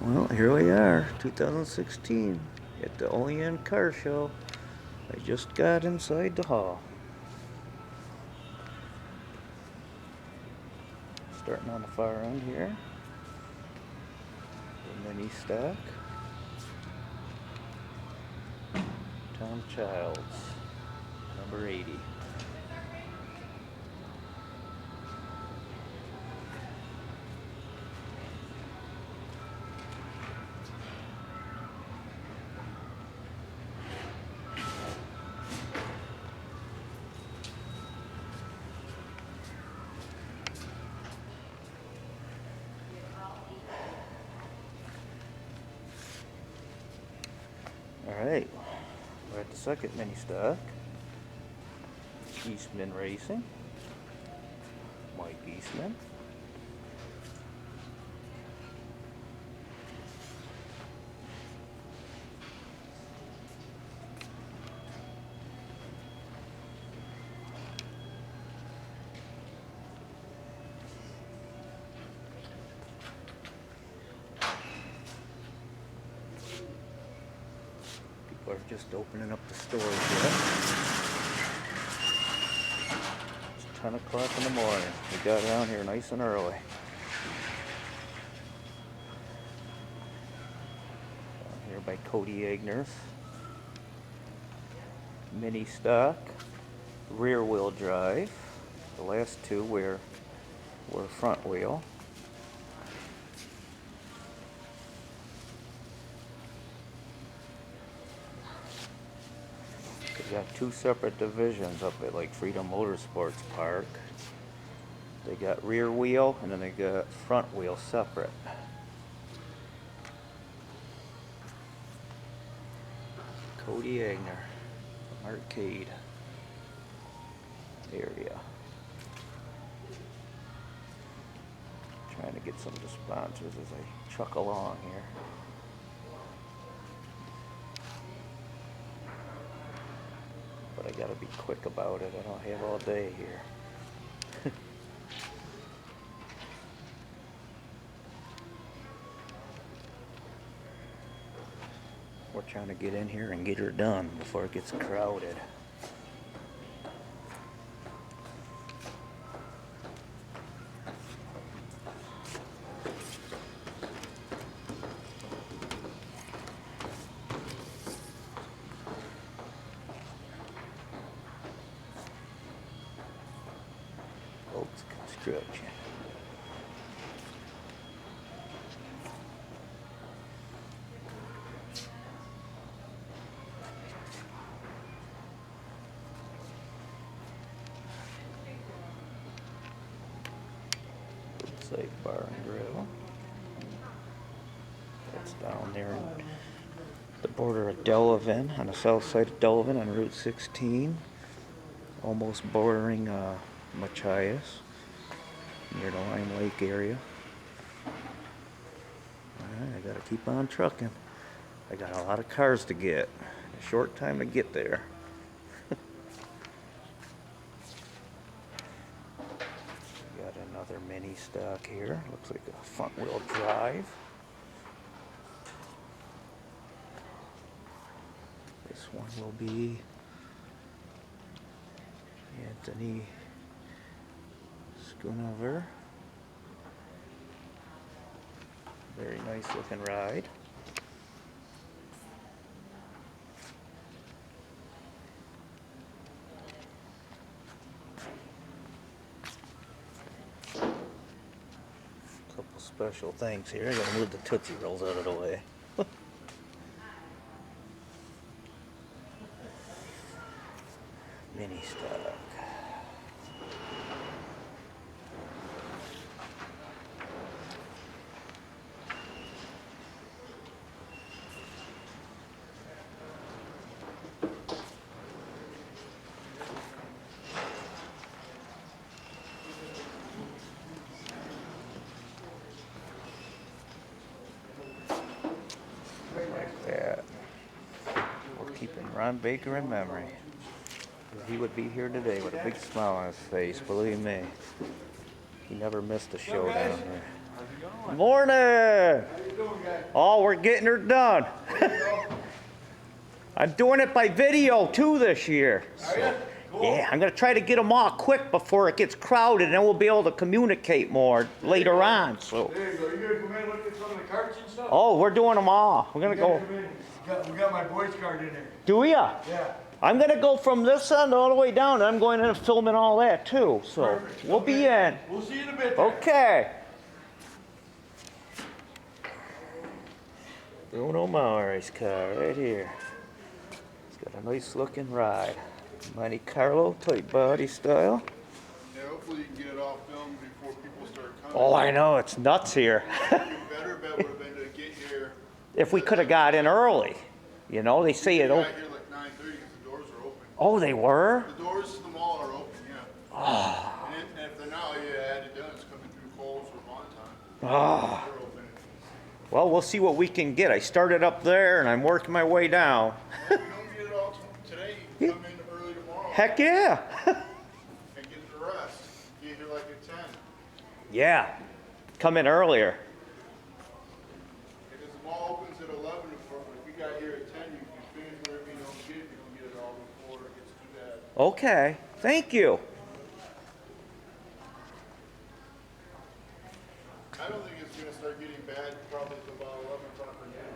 Well, here we are, 2016, at the Olean Car Show. I just got inside the hall. Starting on the far end here. The mini stock. Tom Childs, number 80. Alright, we're at the second mini stock. Eastman Racing. Mike Eastman. People are just opening up the stores yet. It's 10 o'clock in the morning. We got around here nice and early. Down here by Cody Agner's. Mini stock, rear wheel drive. The last two were front wheel. They got two separate divisions up at like Freedom Motorsports Park. They got rear wheel and then they got front wheel separate. Cody Agner, arcade area. Trying to get some of the sponsors as I truck along here. But I gotta be quick about it. I don't have all day here. We're trying to get in here and get her done before it gets crowded. Oaks Construction. Safe Bar and Grill. That's down there on the border of Delavan, on the south side of Delavan on Route 16. Almost bordering Machias, near the Lime Lake area. Alright, I gotta keep on trucking. I got a lot of cars to get. A short time to get there. Got another mini stock here. Looks like a front wheel drive. This one will be Anthony Schoonover. Very nice looking ride. Couple special things here. I gotta move the Tootsie Rolls out of the way. Mini stock. Like that. We're keeping Ron Baker in memory. He would be here today with a big smile on his face, believe me. He never missed a show down here. Morning! How you doing, Oh, we're getting her done. I'm doing it by video too this year. So, cool. Yeah, I'm gonna try to get them all quick before it gets crowded, and then we'll be able to communicate more later on. So. There you go. You gonna come in and look at some of the carts and stuff? Oh, we're doing them all. We're gonna go. We got my boys card in there. Do ya? Yeah. I'm gonna go from this end all the way down. I'm going in and filming all that too. So perfect. We'll be in. We'll see you in a bit. Okay. Bruno Mars car right here. It's got a nice looking ride. Monte Carlo type body style. Yeah, hopefully you can get it all filmed before people start coming. Oh, I know, it's nuts here. Better bet would have been to get here. If we could have got in early. You know, they say it. We got here like 9:30 because the doors are open. Oh, they were? The doors to the mall are open, yeah. Oh. And if they're not, yeah, I had it done. It's coming through Kohl's or Bonton. Oh. They're open. Well, we'll see what we can get. I started up there and I'm working my way down. If you don't get it all today, you can come in early tomorrow. Heck yeah. And get the rest. Get here like at 10. Yeah. Come in earlier. Because the mall opens at 11. If we got here at 10, you can finish whatever you don't get. You don't get it all before it gets too bad. Okay. Thank you. I don't think it's going to start getting bad probably until about 11 o'clock or noon.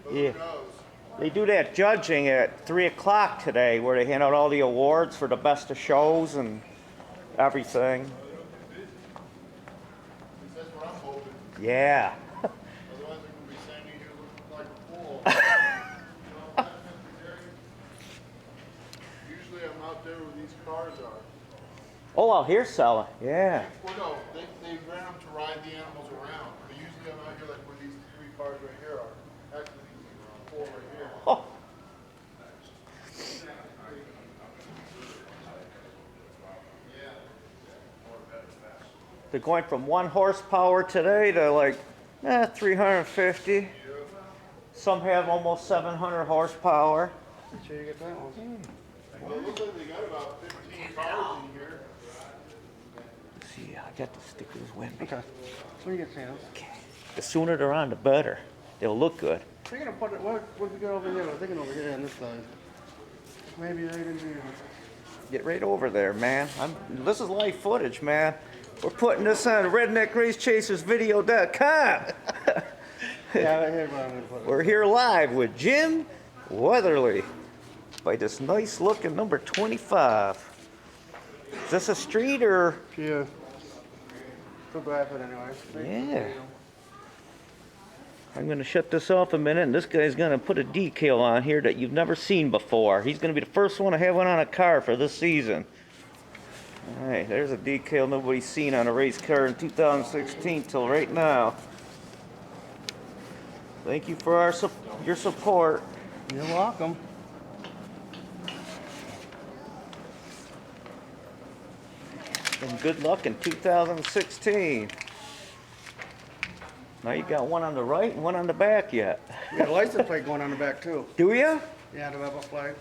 But Yeah. who knows? They do that judging at 3 o'clock today where they hand out all the awards for the best of shows and everything. That's what I'm hoping. Yeah. Otherwise, they're going to be standing here looking like a fool. Usually, I'm out there where these cars are. Oh, out here selling. Yeah. Well, no, they rent them to ride the animals around. But usually, I'm out here like where these 3 cars right here are. Actually, these 4 right here. Oh. They're going from 1 horsepower today to like 350. Some have almost 700 horsepower. Make sure you get that one. Well, it looks like they got about 15 cars in here. See, I got the stickers with me. Okay. When you get a chance. Okay. The sooner they're on, the better. They'll look good. We're gonna put it. What we got over here? We're thinking over here on this side. Maybe right in here. Get right over there, man. This is live footage, man. We're putting this on redneckracechasersvideo.com. Yeah, right here, where I'm gonna put it. We're here live with Jim Weatherly by this nice looking number 25. Is this a street or? Yeah. Photograph it anyway. Yeah. I'm going to shut this off a minute, and this guy's going to put a decal on here that you've never seen before. He's going to be the first one to have one on a car for this season. All right, there's a decal nobody's seen on a race car in 2016 till right now. Thank you for your support. You're welcome. And good luck in 2016. Now you got one on the right and one on the back yet. You got a license plate going on the back too. Do you? Yeah, the rebel flag.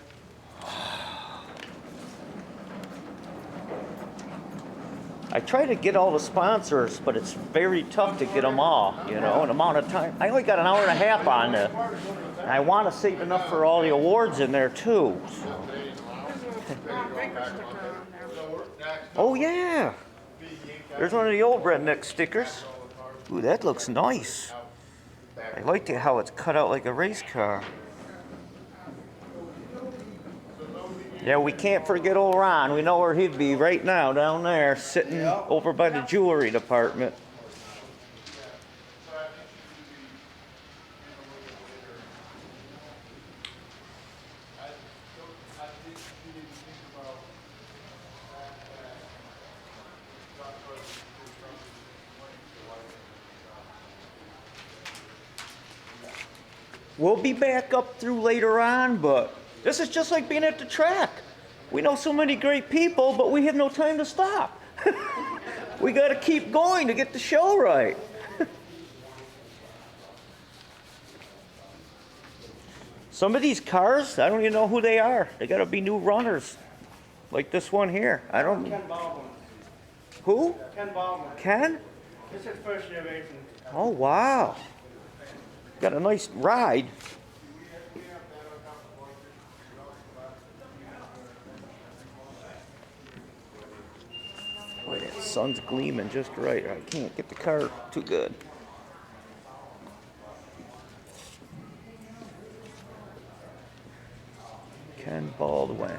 I try to get all the sponsors, but it's very tough to get them all, you know, an amount of time. I only got an hour and a half on it. And I want to save enough for all the awards in there too. Oh yeah. There's one of the old redneck stickers. Ooh, that looks nice. I like it how it's cut out like a race car. Yeah, we can't forget old Ron. We know where he'd be right now, down there, sitting over by the jewelry department. We'll be back up through later on, but this is just like being at the track. We know so many great people, but we have no time to stop. We got to keep going to get the show right. Some of these cars, I don't even know who they are. They got to be new runners, like this one here. I don't. Ken Baldwin. Who? Ken Baldwin. Ken? This is first year racing. Oh wow. Got a nice ride. Boy, that sun's gleaming just right. I can't get the car too good. Ken Baldwin.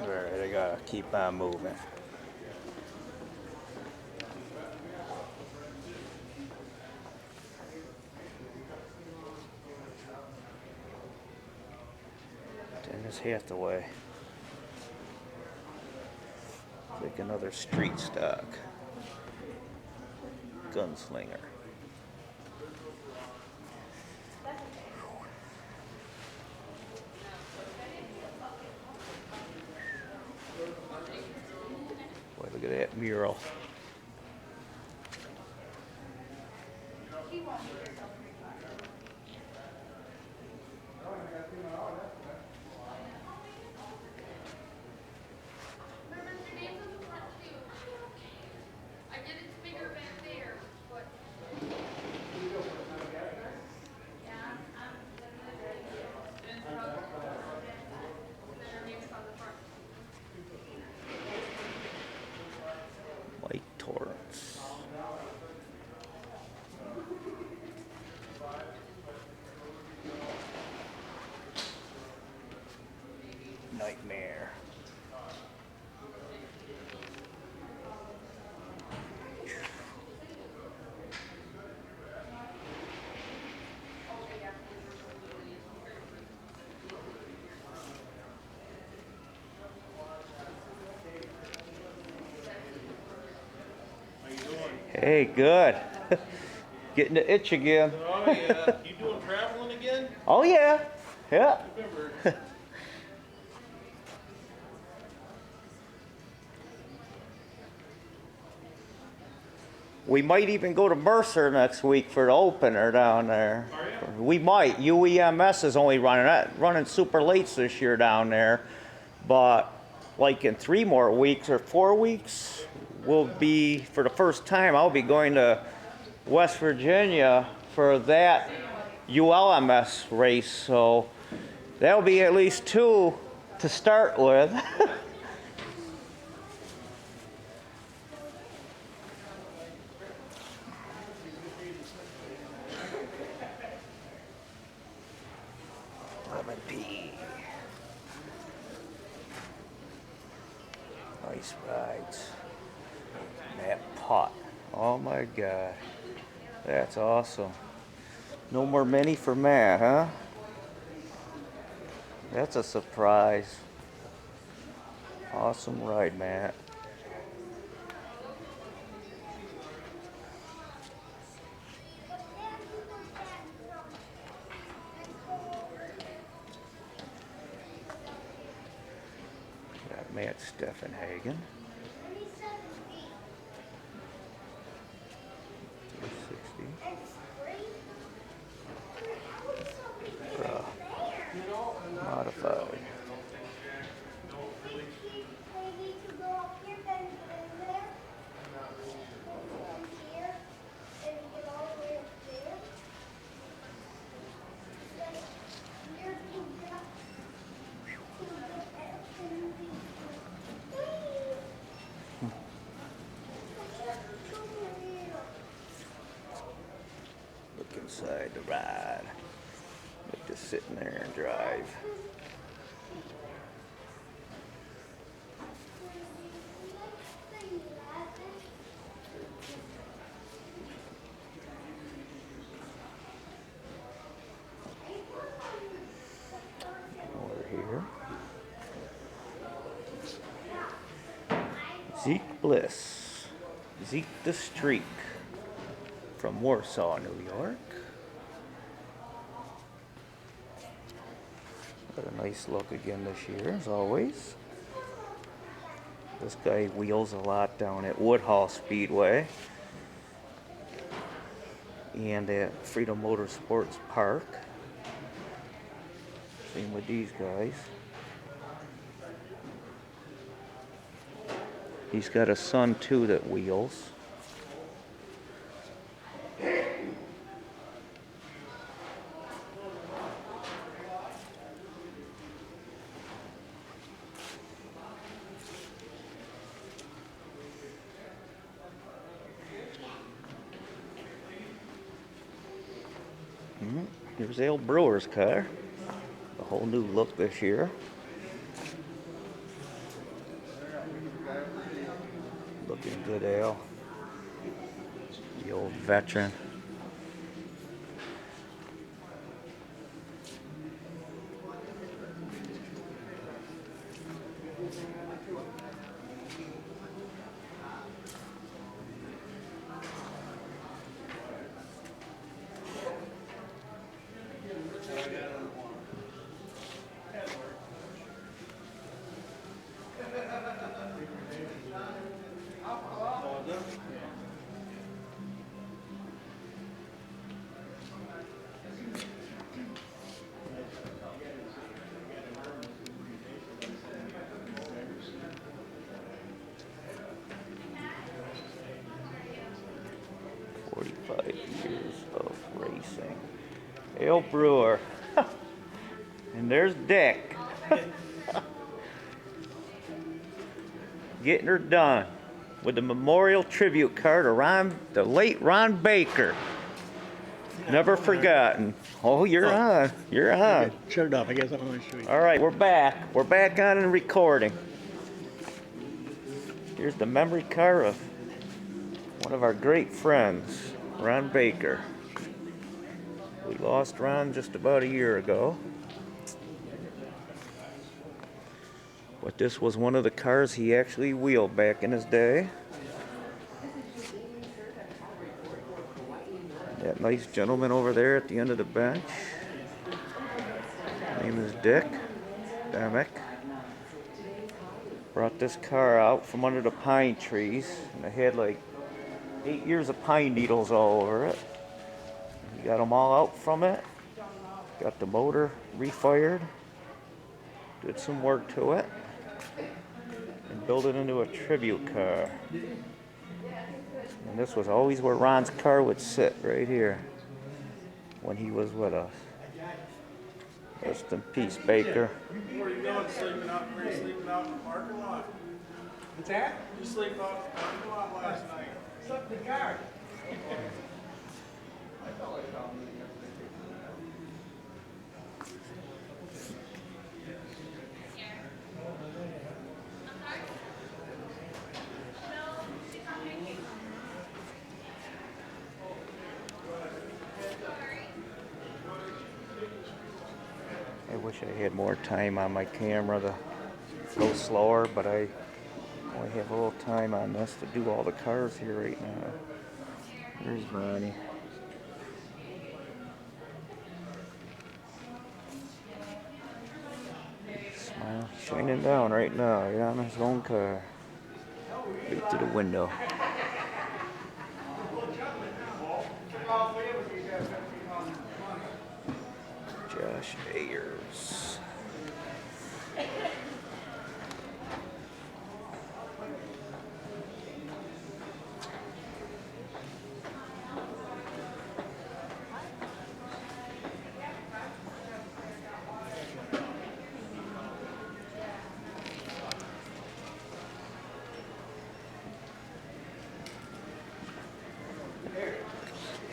Alright, I gotta keep on moving. Dennis Hathaway. Like another street stock. Gunslinger. Boy, look at that mural. White Torrance. Nightmare. Hey, good. Getting the itch again. Oh yeah, you doing traveling again? Oh yeah, yeah. Remember, We might even go to Mercer next week for the opener down there. Are you? We might. UEMS is only running super lates this year down there, but like in 3 more weeks or 4 weeks, we'll be, for the first time, I'll be going to West Virginia for that ULMS race. So that'll be at least 2 to start with. Lemon pea. Nice rides. Matt Pot. Oh my God. That's awesome. No more mini for Matt, huh? That's a surprise. Awesome ride, Matt. Got Matt Steffenhagen. 360. Modified. Look inside the ride. Like just sitting there and drive. Zeke Bliss. Zeke the Streak from Warsaw, New York. Got a nice look again this year, as always. This guy wheels a lot down at Woodhall Speedway and at Freedom Motorsports Park. Same with these guys. He's got a son too that wheels. Here's Ale Brewer's car. A whole new look this year. Looking good, Ale. The old veteran. Years of racing. Ale Brewer. And there's Dick. Getting her done with the memorial tribute car to the late Ron Baker. Never forgotten. Oh, you're on. You're on. Shut it off. I guess I don't want to show you. All right, we're back. We're back on and recording. Here's the memory car of one of our great friends, Ron Baker. We lost Ron just about a year ago. But this was one of the cars he actually wheeled back in his day. That nice gentleman over there at the end of the bench. His name is Dick Demick. Brought this car out from under the pine trees, and it had like 8 years of pine needles all over it. He got them all out from it. Got the motor refired. Did some work to it. And built it into a tribute car. And this was always where Ron's car would sit, right here, when he was with us. Rest in peace, Baker. Where you going? Sleeping out? Were you sleeping out in the parking lot? What's that? You sleep out in the parking lot last night? Slept in the car. I wish I had more time on my camera to go slower, but I only have a little time on this to do all the cars here right now. There's Ronnie. Smile, shining down right now, right on his own car. Right to the window. Josh Ayers.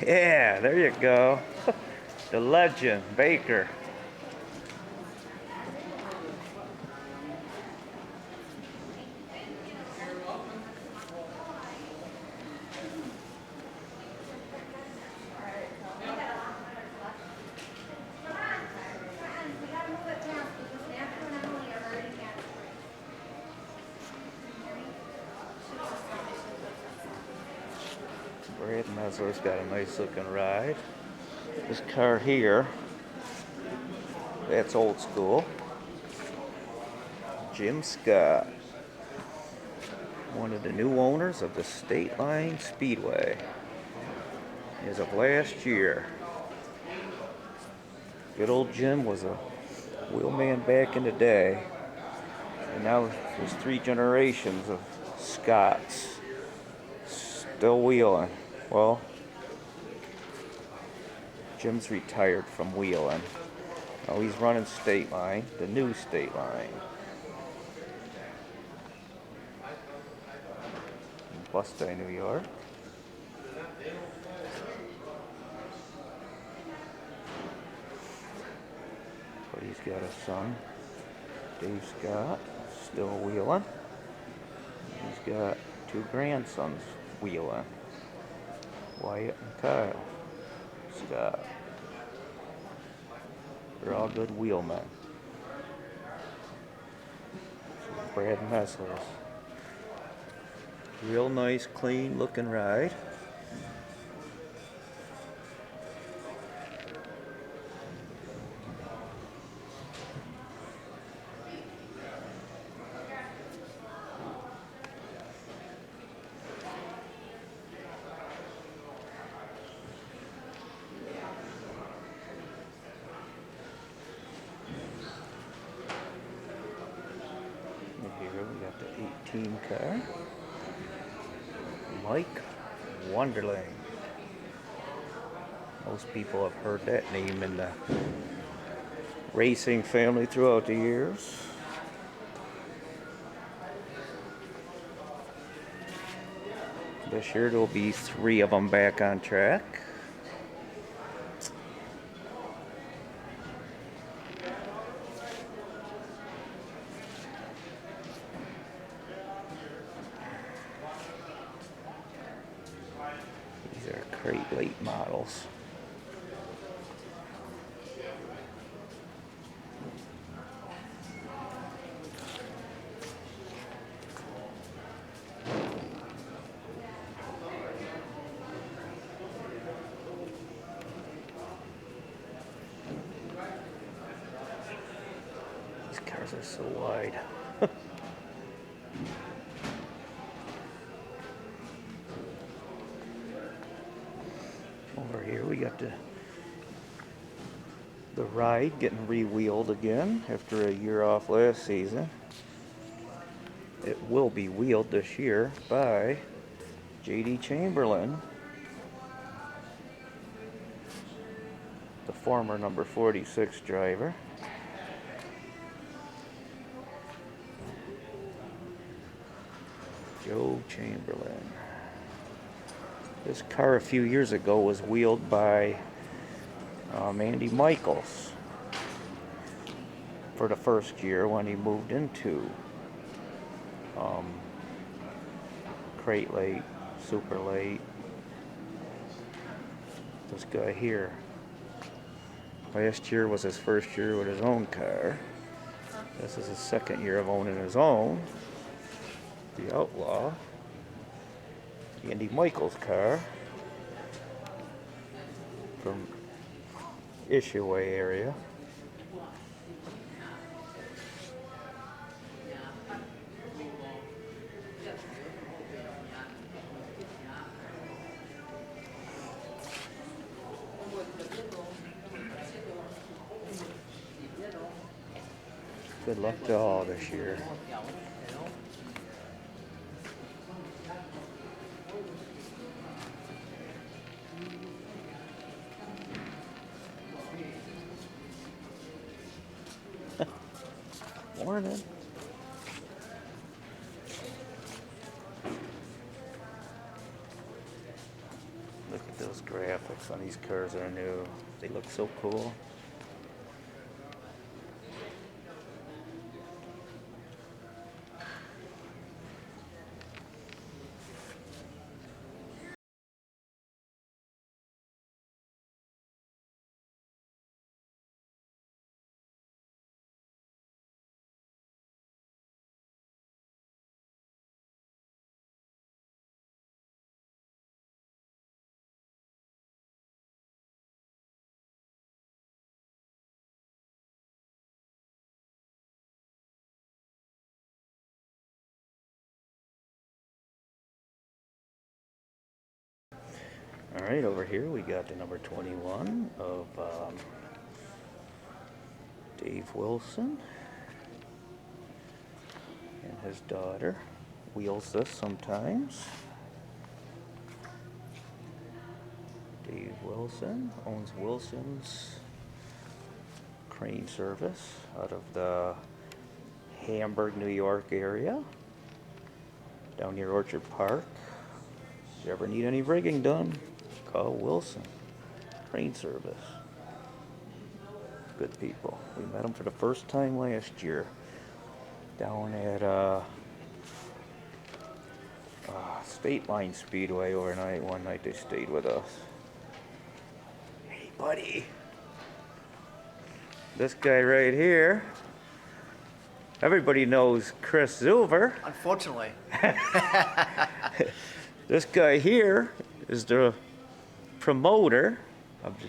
Yeah, there you go. The legend, Baker. Dazzler's got a nice looking ride. This car here, that's old school. Jim Scott, one of the new owners of the State Line Speedway, as of last year. Good old Jim was a wheelman back in the day, and now there's 3 generations of Scotts still wheeling. Well, Jim's retired from wheeling. Now he's running State Line, the new State Line. In Bustay, New York. But he's got a son, Dave Scott, still wheeling. He's got 2 grandsons wheeling, Wyatt and Kyle Scott. They're all good wheelmen. Brad Messler's. Real nice, clean looking ride. Here we got the 18 car. Mike Wonderling. Most people have heard that name in the racing family throughout the years. This year there'll be 3 of them back on track. These are crate late models. These cars are so wide. Over here we got the ride getting re-wheeled again after a year off last season. It will be wheeled this year by J.D. Chamberlain, the former number 46 driver. Joe Chamberlain. This car a few years ago was wheeled by Andy Michaels for the first year when he moved into crate late, super late. This guy here, last year was his first year with his own car. This is his second year of owning his own, the Outlaw. Andy Michaels car from Ishaway area. Good luck to all this year. Morning. Look at those graphics on these cars that are new. They look so cool. All right, over here we got the number 21 of Dave Wilson and his daughter. Wheels this sometimes. Dave Wilson owns Wilson's Crane Service out of the Hamburg, New York area, down near Orchard Park. If you ever need any rigging done, call Wilson Crane Service. Good people. We met them for the first time last year down at State Line Speedway overnight. One night they stayed with us. Hey, buddy. This guy right here. Everybody knows Chris Zilver. Unfortunately. This guy here is the promoter of the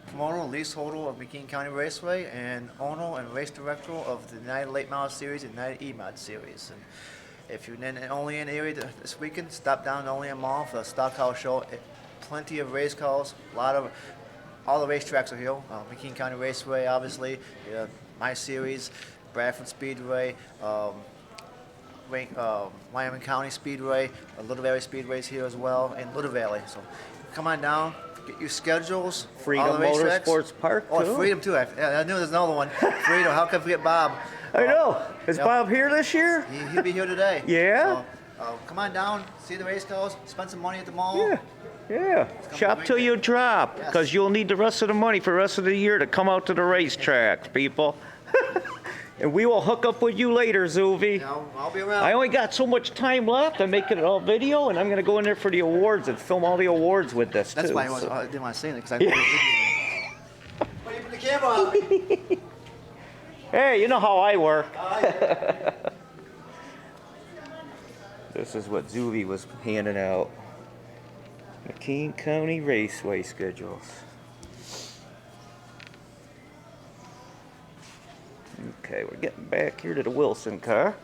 Promoter, leaseholder of McKean County Raceway, and owner and race director of the United Late Model Series and United E-Mod Series. And if you're in the Olean area this weekend, stop down to Olean Mall for the Stockhouse Show. Plenty of race cars, all the racetracks are here. McKean County Raceway, obviously, my series, Bradford Speedway, Wyoming County Speedway, Little Valley Speedway's here as well, and Little Valley. So come on down, get your schedules. Freedom all the racetracks. Motorsports Park, Oh, too. Freedom too. I knew there's another one. Freedom. How could I forget Bob? I know. Is Yep. Bob here this year? He'll be here today. Yeah? So, come on down, see the race cars, spend some money at the mall. Yeah. Yeah. gonna Shop be till great you day. drop, Yes. because you'll need the rest of the money for the rest of the year to come out to the racetracks, people. And we will hook up with you later, Zuvi. I'll be around. I only got so much time left. I'm making it all video, and I'm going to go in there for the awards and film all the awards with this, That's too. why so- I didn't want to say it, because I know Why you put the camera on me? Hey, you know how I work. This is what Zuvi was handing out. McKean County Raceway schedules. Okay, we're getting back here to the Wilson car.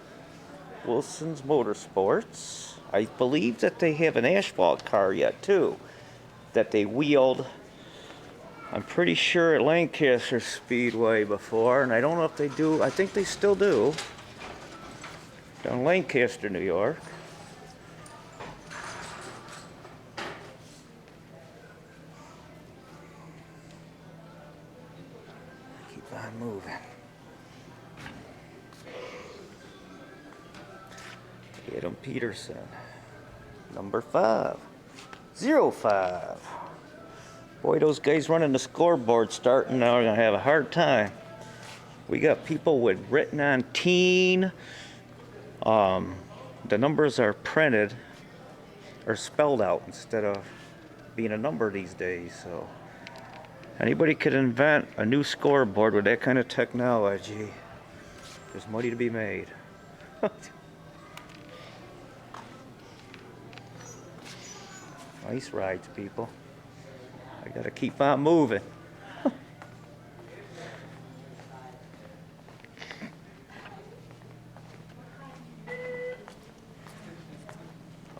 Wilson's Motorsports. I believe that they have an asphalt car yet, too, that they wheeled, I'm pretty sure, at Lancaster Speedway before, and I don't know if they do. I think they still do. Down Lancaster, New York. Keep on moving. Adam Peterson, number 5, 05. Boy, those guys running the scoreboard starting now are gonna have a hard time. We got people with written on teen. The numbers are printed or spelled out instead of being a number these days. So anybody could invent a new scoreboard with that kind of technology. There's money to be made. Nice rides, people. I gotta keep on moving.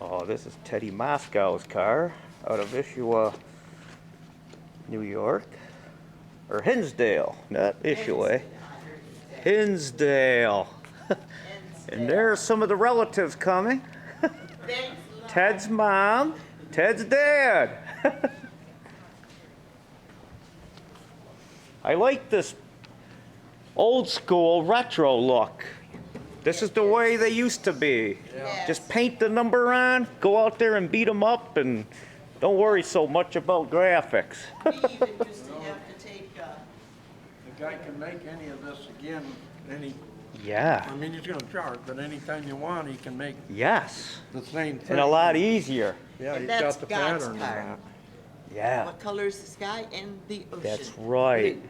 Oh, this is Teddy Moscow's car out of Ishua, New York. Or Hinsdale, not Ishua. Hinsdale. And there are some of the relatives coming. Ted's mom, Ted's dad. I like this old school retro look. This is the way they used to be. Yes. Just paint the number on, go out there and beat them up, and don't worry so much about graphics. We even used to have to take, The guy can make any of this again, Yeah, I mean, he's gonna charge, but anytime you want, he can make yes, the same thing. and a lot easier. Yeah, And he's that's got the God's pattern in car. that. Yeah, what color is the sky and the ocean? that's right.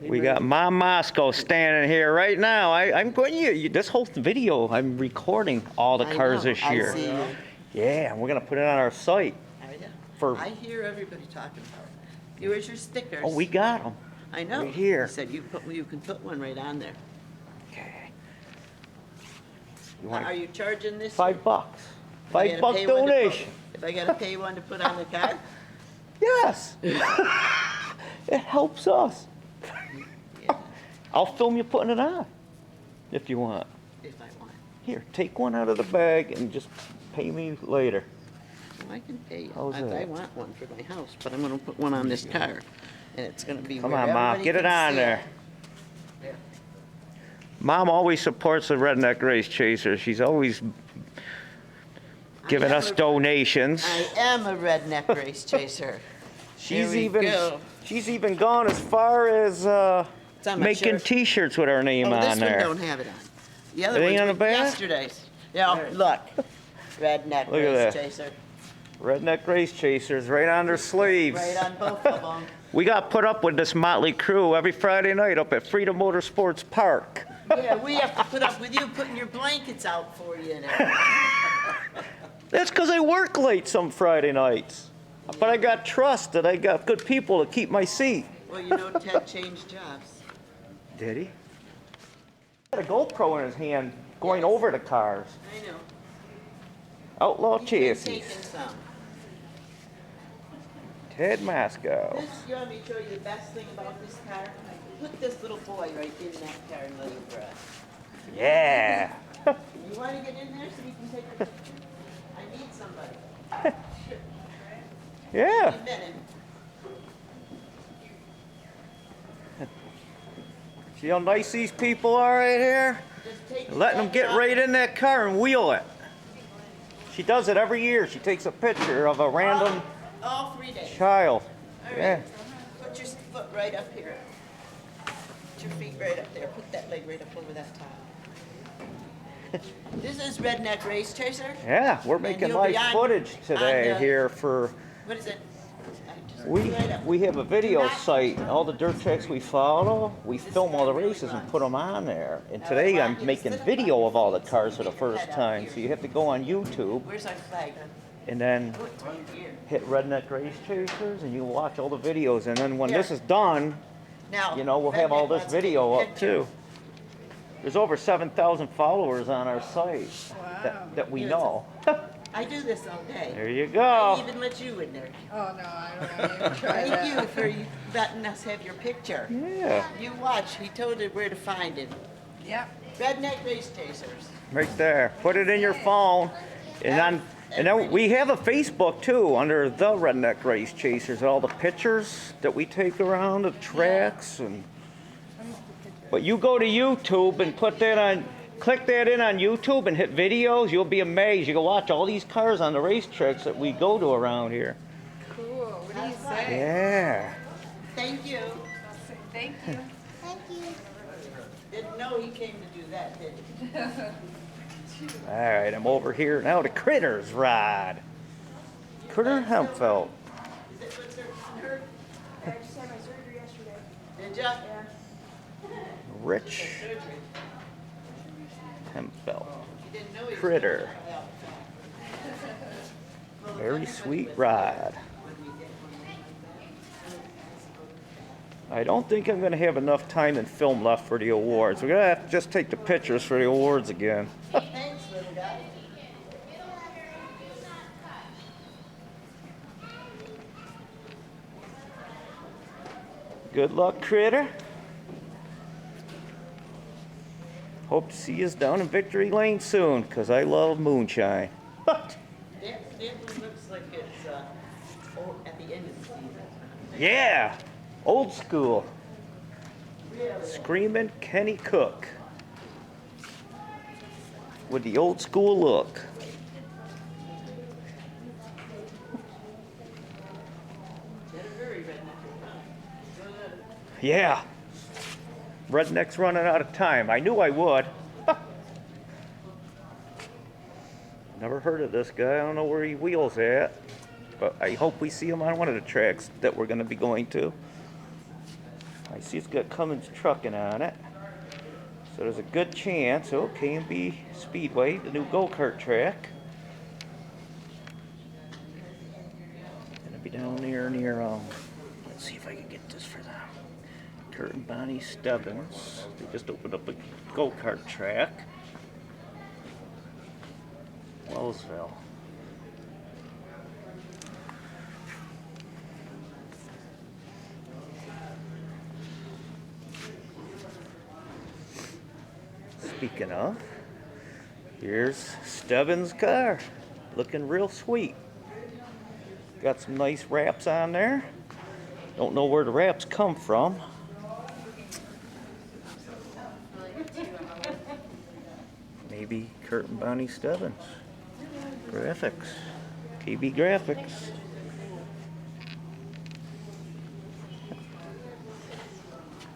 We got Mom Moscow standing here right now. I'm going you this whole video. I'm recording all the I cars know, this year. I see you. Yeah, and we're gonna put it on our site. For- I hear everybody talking about it. Here's your stickers. Oh, we got them. I know. right here. He said you can put one right on there. Okay. You want Are you charging this? $5? Am I $5 gonna pay when to put- donation. If I gotta pay one to put on the car? Yes. It helps us. Yeah, I'll film you putting it on if you want. if I want. Here, take one out of the bag and just pay me later. Well, I can pay you. How's I that? want one for my house, but I'm gonna put one on this car. And it's gonna be Come where on, Mom, everybody get it can on see there. Mom always supports the Redneck Race Chaser. She's always giving am us a- donations. I am a redneck race chaser. She's There we even go. she's even gone as far as It's on my making shirt. T-shirts with our name Oh, on this there. one don't have it on. The other It ain't ones on the were back? yesterday's. Yeah, look. Redneck Look at race that. chaser. Redneck Race Chasers right on their sleeves. Right on both of them. We got put up with this motley crew every Friday night up at Freedom Motorsports Park. Yeah, we have to put up with you putting your blankets out for you and everything. That's because I work late some Friday nights. But I got trust that I got good people to keep my seat. Well, you know Ted changed jobs. Did he? Got a GoPro in his hand going over the cars. I know. Outlaw He's been chassis. taking some. Ted Masco. This, you want me to show you the best thing about this car? Put this little boy right in that car and let him drive. Yeah. You want to get in there so we can take a picture? I need somebody. Yeah. A minute. See how nice these people are right here? Just take your Letting them jacket get off. right in that car and wheel it. She does it every year. She takes a picture of a random All 3 days. child. All right. Yeah. Put your foot right up here. Put your feet right up there. Put that leg right up over that top. This is Redneck Race Chaser. Yeah, we're And making you'll be live on- footage today on the- here for, What is it? Just we right up. we have a video Do not- site. All the dirt tracks we follow, we film all the races and put them on there. And today I'm making video of all the cars for the first time. So you have to go on YouTube Where's our flag? and then Oh, it's right here. hit Redneck Race Chasers and you watch all the videos. And then when this is done, Now, you know, we'll have all Redneck this wants to take video a up picture. too. There's over 7,000 followers on our site that we Yeah, know. I do this all day. There you I go. even let you in there. Oh, no, I don't want to even try Thank that. you for letting us have your picture. Yeah, You watch, he told it where to find it. Yep. Redneck Race Chasers. right there. Put it in your phone. And then we have a Facebook too under the Redneck Race Chasers. All the pictures that we take around the tracks and. But you go to YouTube and put that on, click that in on YouTube and hit videos. You'll be amazed. You can watch all these cars on the racetracks that we go to around here. Cool. What do you say? Yeah. Thank you. Thank you. Didn't know he came to do that, did he? All right, I'm over here now to Critters Ride. Critter Hempfeld. Is it what's her? I just had my surgery yesterday. Did ya? Rich Surgery. Hempfeld. You didn't know he was Critter. going to- Very sweet ride. I don't think I'm going to have enough time and film left for the awards. We're going to have to just take the pictures for the awards again. Thanks, little guy. Good luck, Critter. Hope to see us down in Victory Lane soon, because I love moonshine. That one looks like it's at the end of the season. Yeah, old school. Screaming Kenny Cook with the old school look. Better hurry, redneck. Yeah. Redneck's running out of time. I knew I would. Never heard of this guy. I don't know where he wheels at. But I hope we see him on one of the tracks that we're going to be going to. I see it's got Cummins Trucking on it. So there's a good chance. Oh, K&B Speedway, the new go-kart track. Gonna be down there near, let's see if I can get this for them. Kurt and Bonnie Stebbins. They just opened up a go-kart track. Wellsville. Speaking of, here's Stebbins' car. Looking real sweet. Got some nice wraps on there. Don't know where the wraps come from. Maybe Kurt and Bonnie Stebbins. Graphics. KB Graphics.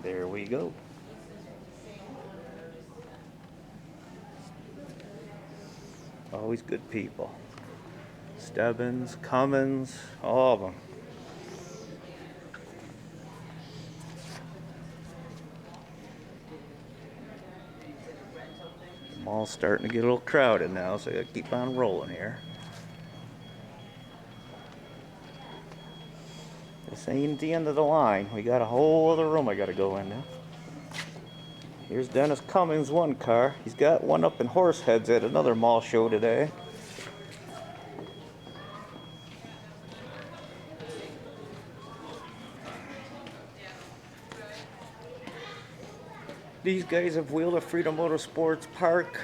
There we go. Always good people. Stebbins, Cummins, all of them. Mall's starting to get a little crowded now, so I gotta keep on rolling here. This ain't the end of the line. We got a whole other room I gotta go in now. Here's Dennis Cummings' one car. He's got one up in Horseheads at another mall show today. These guys have wheeled at Freedom Motorsports Park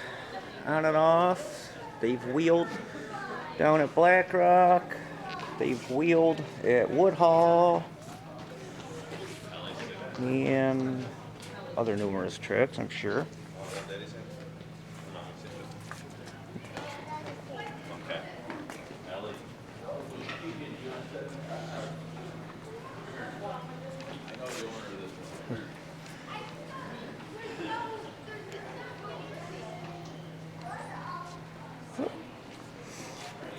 on and off. They've wheeled down at Black Rock. They've wheeled at Woodhall. And other numerous tracks, I'm sure.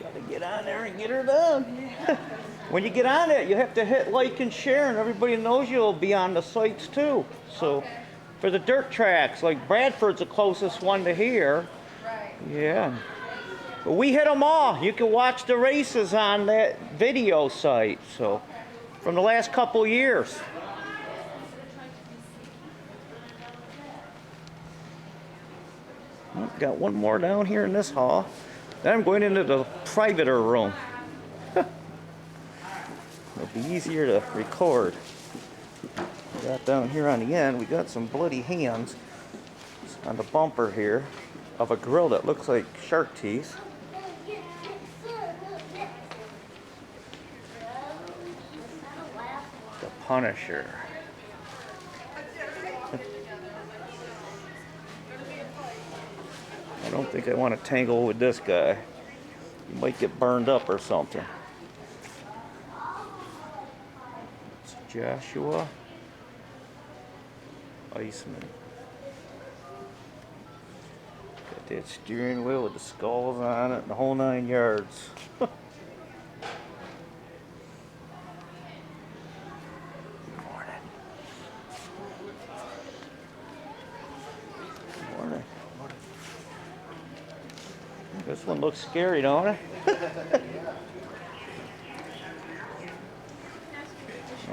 Gotta get on there and get her done. When you get on it, you have to hit like and share, and everybody knows you'll be on the sites too. So, for the dirt tracks, like Bradford's the closest one to here. Right. Yeah. But we hit them all. You can watch the races on that video site. So, from the last couple years. Oh, got one more down here in this hall. Then I'm going into the privater room. It'll be easier to record. Got down here on the end, we got some bloody hands on the bumper here of a grill that looks like shark teeth. The Punisher. I don't think I want to tangle with this guy. You might get burned up or something. It's Joshua Iceman. Got that steering wheel with the skulls on it and the whole 9 yards. Good morning. Good morning. This one looks scary, don't it?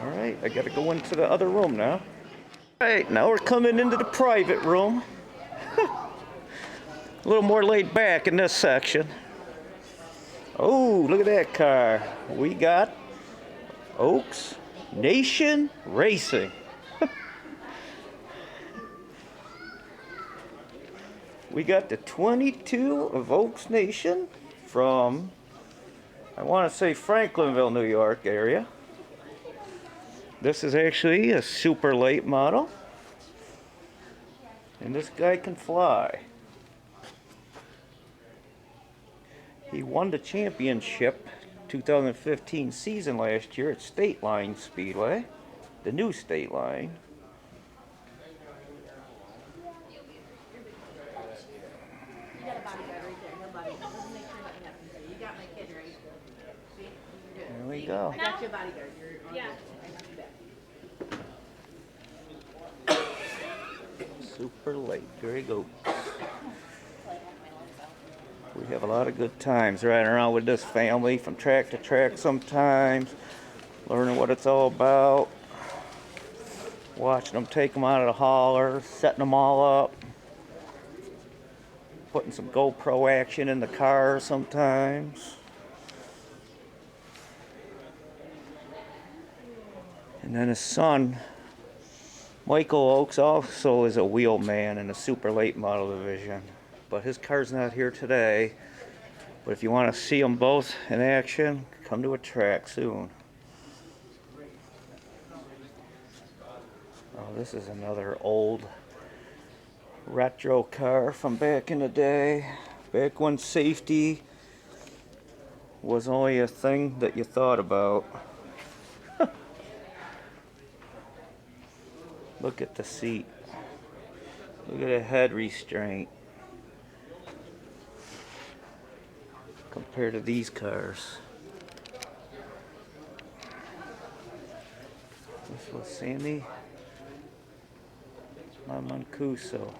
All right, I gotta go into the other room now. All right, now we're coming into the private room. A little more laid back in this section. Oh, look at that car. We got Oaks Nation Racing. We got the 22 of Oaks Nation from, I want to say, Franklinville, New York area. This is actually a super late model. And this guy can fly. He won the championship 2015 season last year at State Line Speedway, the new State Line. There we go. I got your bodyguard. Yeah. Super late. There you go. We have a lot of good times riding around with this family from track to track sometimes, learning what it's all about, watching them take them out of the hauler, setting them all up, putting some GoPro action in the car sometimes. And then his son Michael Oakes also is a wheelman in the super late model division, but his car's not here today. But if you want to see them both in action, come to a track soon. Oh, this is another old retro car from back in the day, back when safety was only a thing that you thought about. Look at the seat. Look at the head restraint compared to these cars. This was Sammy Mancuso.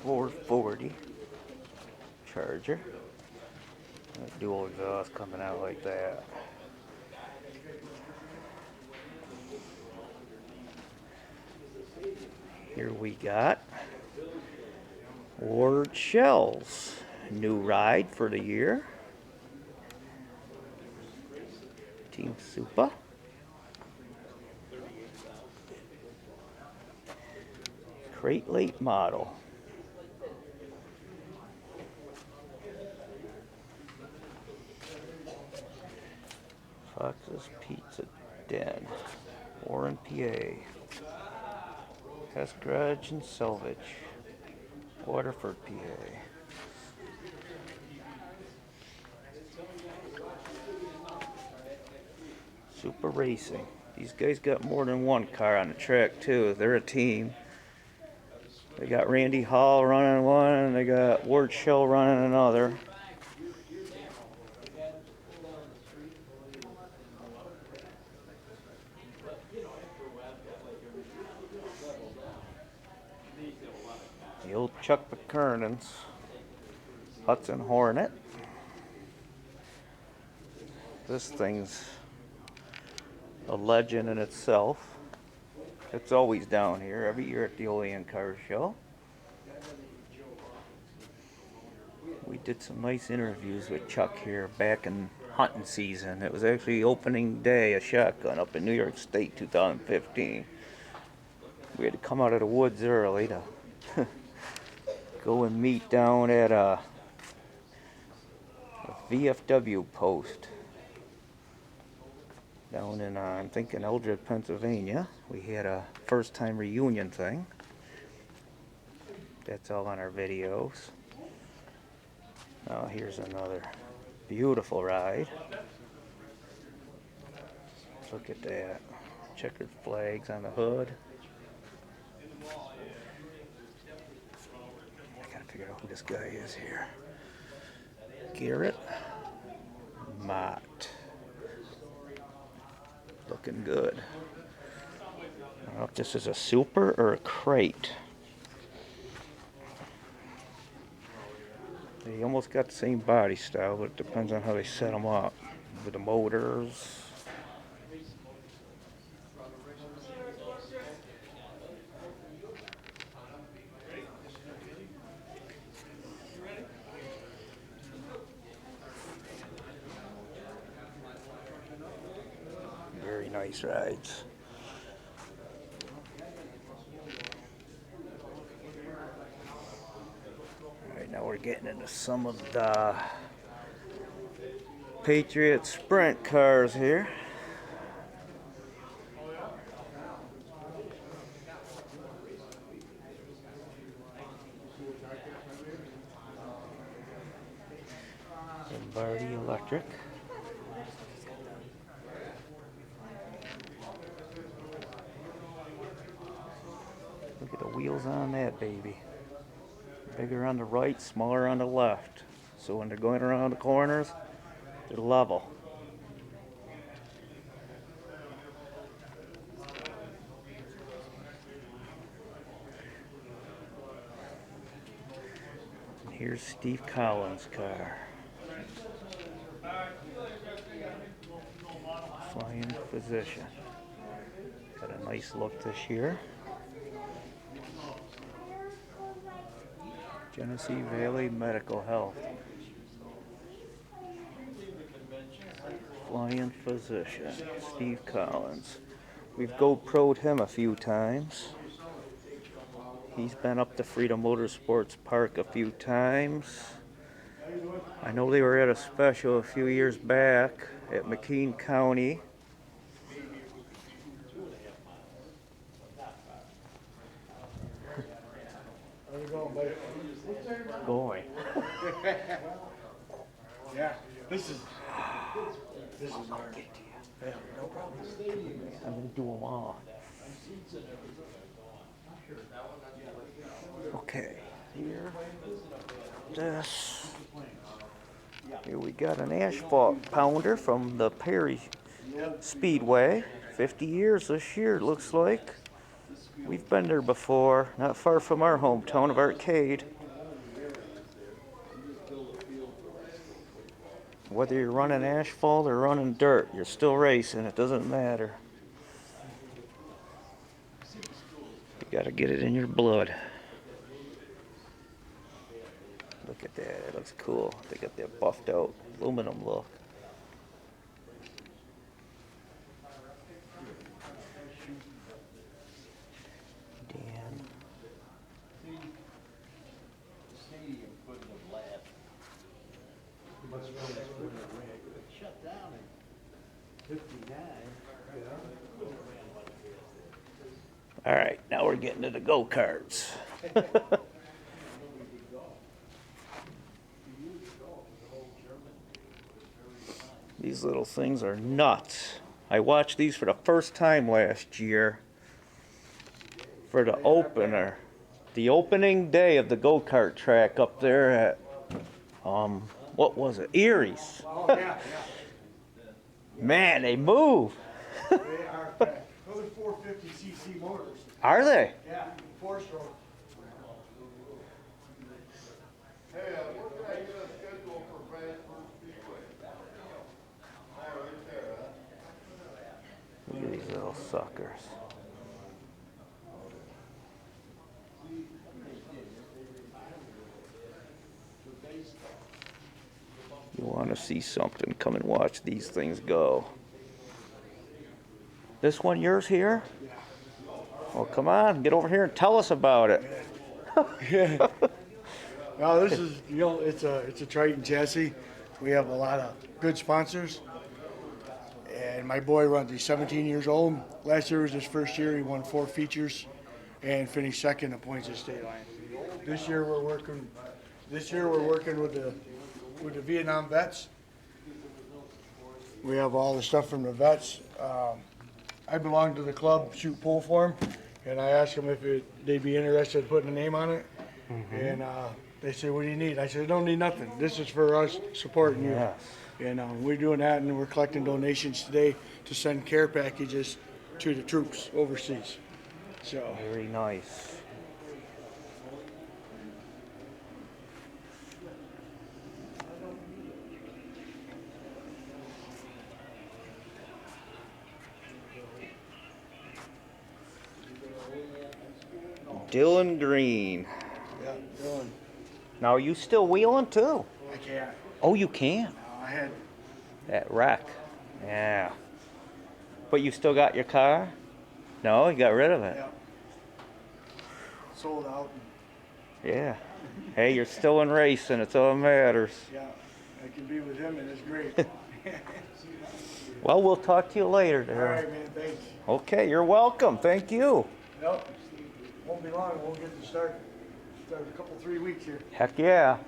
$440 Charger. Dual exhaust coming out like that. Here we got Ward Shells. New ride for the year. Team Supa. Crate late model. Fox's Pizza Den, Warren, PA. Test Garage and Salvage, Waterford, PA. Super Racing. These guys got more than one car on the track too. They're a team. They got Randy Hall running one, and they got Ward Shell running another. The old Chuck McKernan's Hudson Hornet. This thing's a legend in itself. It's always down here every year at the Olean Car Show. We did some nice interviews with Chuck here back in hunting season. It was actually opening day of Shotgun up in New York State 2015. We had to come out of the woods early to go and meet down at a VFW post down in, I'm thinking, Eldred, Pennsylvania. We had a first time reunion thing. That's all on our videos. Oh, here's another beautiful ride. Look at that. Checkered flags on the hood. I gotta figure out who this guy is here. Garrett Mott. Looking good. I don't know if this is a super or a crate. They almost got the same body style, but it depends on how they set them up with the motors. Very nice rides. Alright, now we're getting into some of the Patriot Sprint cars here. Lombardi Electric. Look at the wheels on that baby. Bigger on the right, smaller on the left. So when they're going around the corners, they're level. And here's Steve Collins' car. Flying Physician. Got a nice look this year. Genesee Valley Medical Health. Flying Physician, Steve Collins. We've GoPro'd him a few times. He's been up to Freedom Motorsports Park a few times. I know they were at a special a few years back at McKean County. How's it going, buddy? Boy. Yeah, this is our. Yeah, no problem. I'm gonna do them all. Okay, here, this. Here we got an asphalt pounder from the Perry Speedway. 50 years this year, it looks like. We've been there before, not far from our hometown of Arcade. Whether you're running asphalt or running dirt, you're still racing, it doesn't matter. You gotta get it in your blood. Look at that, it looks cool. They got that buffed out aluminum look. Dan. Shut down in 59. All right, now we're getting to the go-karts. These little things are nuts. I watched these for the first time last year for the opener. The opening day of the go-kart track up there at, what was it? Erie's. Oh, yeah. Man, they move. They are fast. Those are 450cc motors. Are they? Yeah, 4-stroke. Hey, where can I get a schedule for Bradford Speedway? Oh, right there, huh? Look at these little suckers. You want to see something, come and watch these things go. This one yours here? Well, come on, get over here and tell us about it. Yeah. No, this is, it's a Triton chassis. We have a lot of good sponsors. And my boy runs, he's 17 years old. Last year was his first year. He won 4 features and finished second in points at state line. This year we're working with the Vietnam vets. We have all the stuff from the vets. I belong to the club, shoot pole for them, and I asked them if they'd be interested in putting a name on it. And they said, "What do you need?" I said, "I don't need nothing. This is for us supporting you." Yes. And we're doing that, and we're collecting donations today to send care packages to the troops overseas. So, Very nice. Dylan Green. yeah, Dylan, Now, are you still wheeling too? I can't. Oh, you can. I had, That wreck. Yeah. But you still got your car? No, you got rid of it. yeah, sold out. Yeah. Hey, you're still in racing. It's all that matters. Yeah, I can be with him, and it's great. Well, we'll talk to you later All there. right, man, thanks. Okay, you're welcome. Thank you. Nope, won't be long, we'll get to start a couple, 3 weeks here. Heck yeah.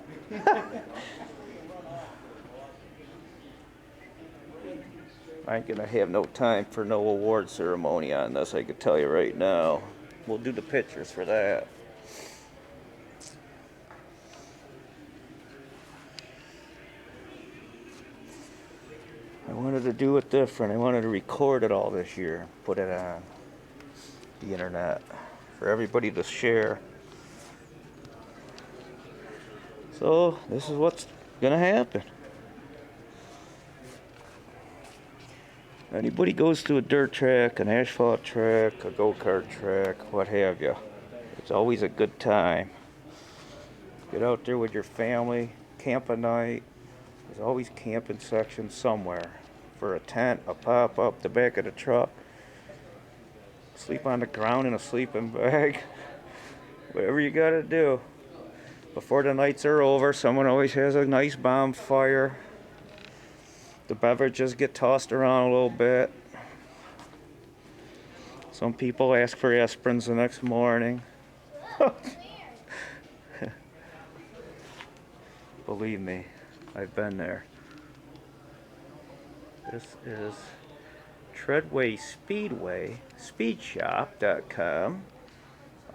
I ain't gonna have no time for no award ceremony on this, I could tell you right now. We'll do the pictures for that. I wanted to do it different. I wanted to record it all this year, put it on the internet for everybody to share. So this is what's gonna happen. Anybody goes to a dirt track, an asphalt track, a go-kart track, what have you, it's always a good time. Get out there with your family, camp a night. There's always camping sections somewhere for a tent, a pop-up, the back of the truck. Sleep on the ground in a sleeping bag. Whatever you gotta do. Before the nights are over, someone always has a nice bonfire. The beverages get tossed around a little bit. Some people ask for aspirins the next morning. Believe me, I've been there. This is Treadway Speedway, speedshop.com.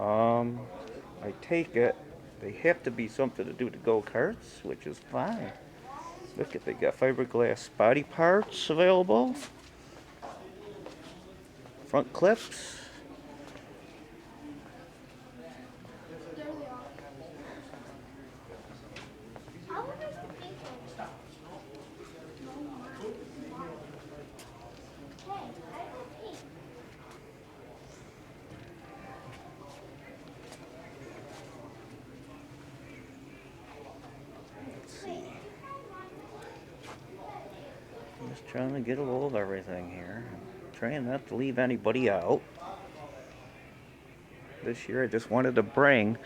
I take it they have to be something to do with go-karts, which is fine. Look at, they got fiberglass body parts available. Front clips. I'm just trying to get a little of everything here. Trying not to leave anybody out. This year I just wanted to bring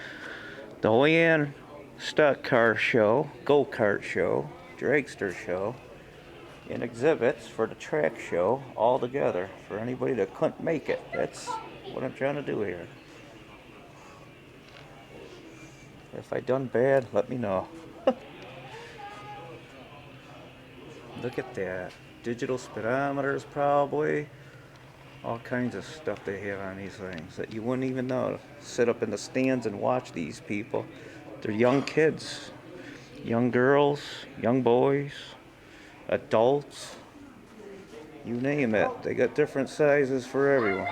the Olean stock car show, go-kart show, dragster show, and exhibits for the track show all together for anybody that couldn't make it. That's what I'm trying to do here. If I done bad, let me know. Look at that. Digital speedometers probably. All kinds of stuff they have on these things that you wouldn't even know. Sit up in the stands and watch these people. They're young kids, young girls, young boys, adults, you name it. They got different sizes for everyone.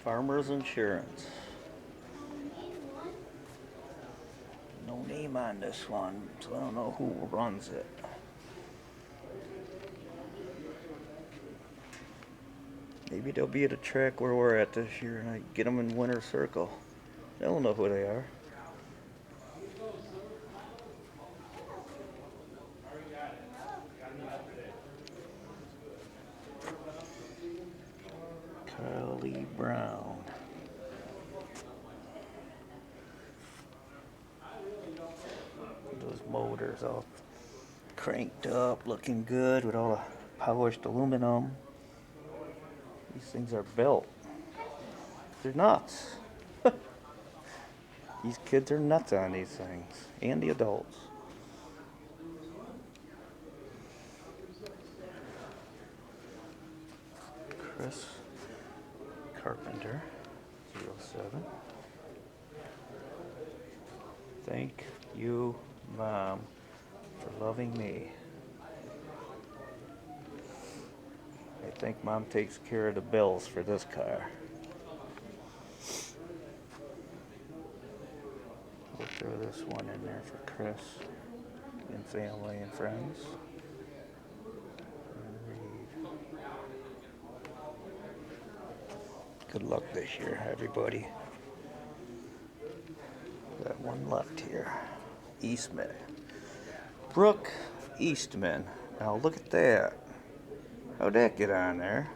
Farmers Insurance. No name on this one, so I don't know who runs it. Maybe they'll be at a track where we're at this year and I get them in winter circle. They'll know who they are. Carly Brown. Those motors all cranked up, looking good with all the polished aluminum. These things are built. They're nuts. These kids are nuts on these things, and the adults. Chris Carpenter, 07. Thank you, Mom, for loving me. I think Mom takes care of the bills for this car. We'll throw this one in there for Chris and family and friends. And read. Good luck this year, everybody. Got one left here. Eastman. Brooke Eastman. Now look at that. How'd that get on there?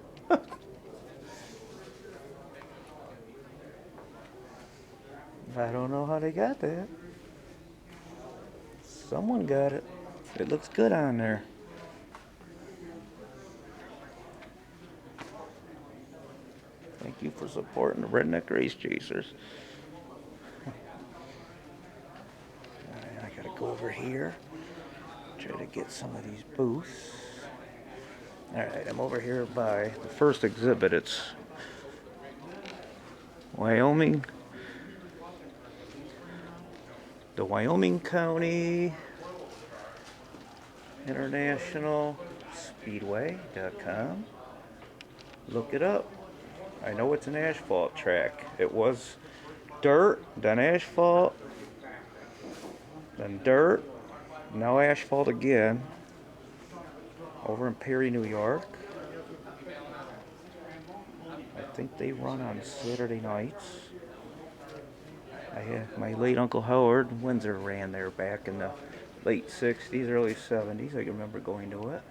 I don't know how they got that. Someone got it. It looks good on there. Thank you for supporting the Redneck Race Chasers. I gotta go over here. Try to get some of these booths. Alright, I'm over here by the first exhibit. It's Wyoming. The Wyoming County International Speedway.com. Look it up. I know it's an asphalt track. It was dirt, then asphalt, then dirt, now asphalt again. over in Perry, New York. I think they run on Saturday nights. I had my late Uncle Howard Windsor ran there back in the late 60s, early 70s. I can remember going to it.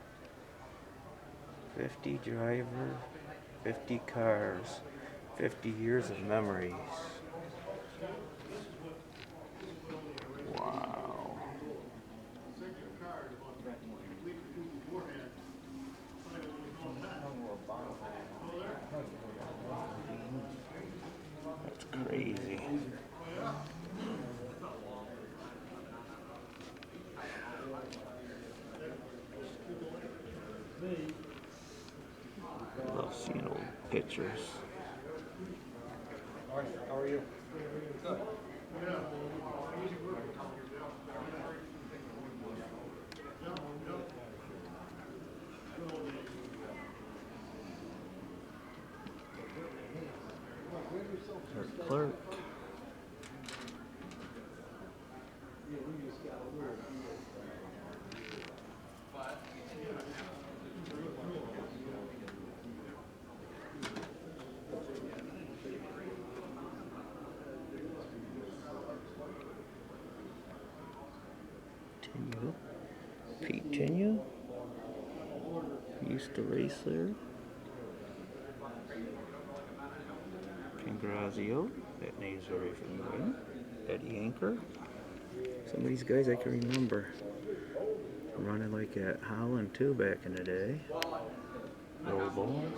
50 drivers, 50 cars, 50 years of memories. Wow. That's crazy. I love seeing old pictures. How are you? Our clerk. Tenue. Pete Tenue. Used to race there. Pangrazio. That name's very familiar. Eddie Anchor. Some of these guys I can remember running like at Holland too back in the day. Robles.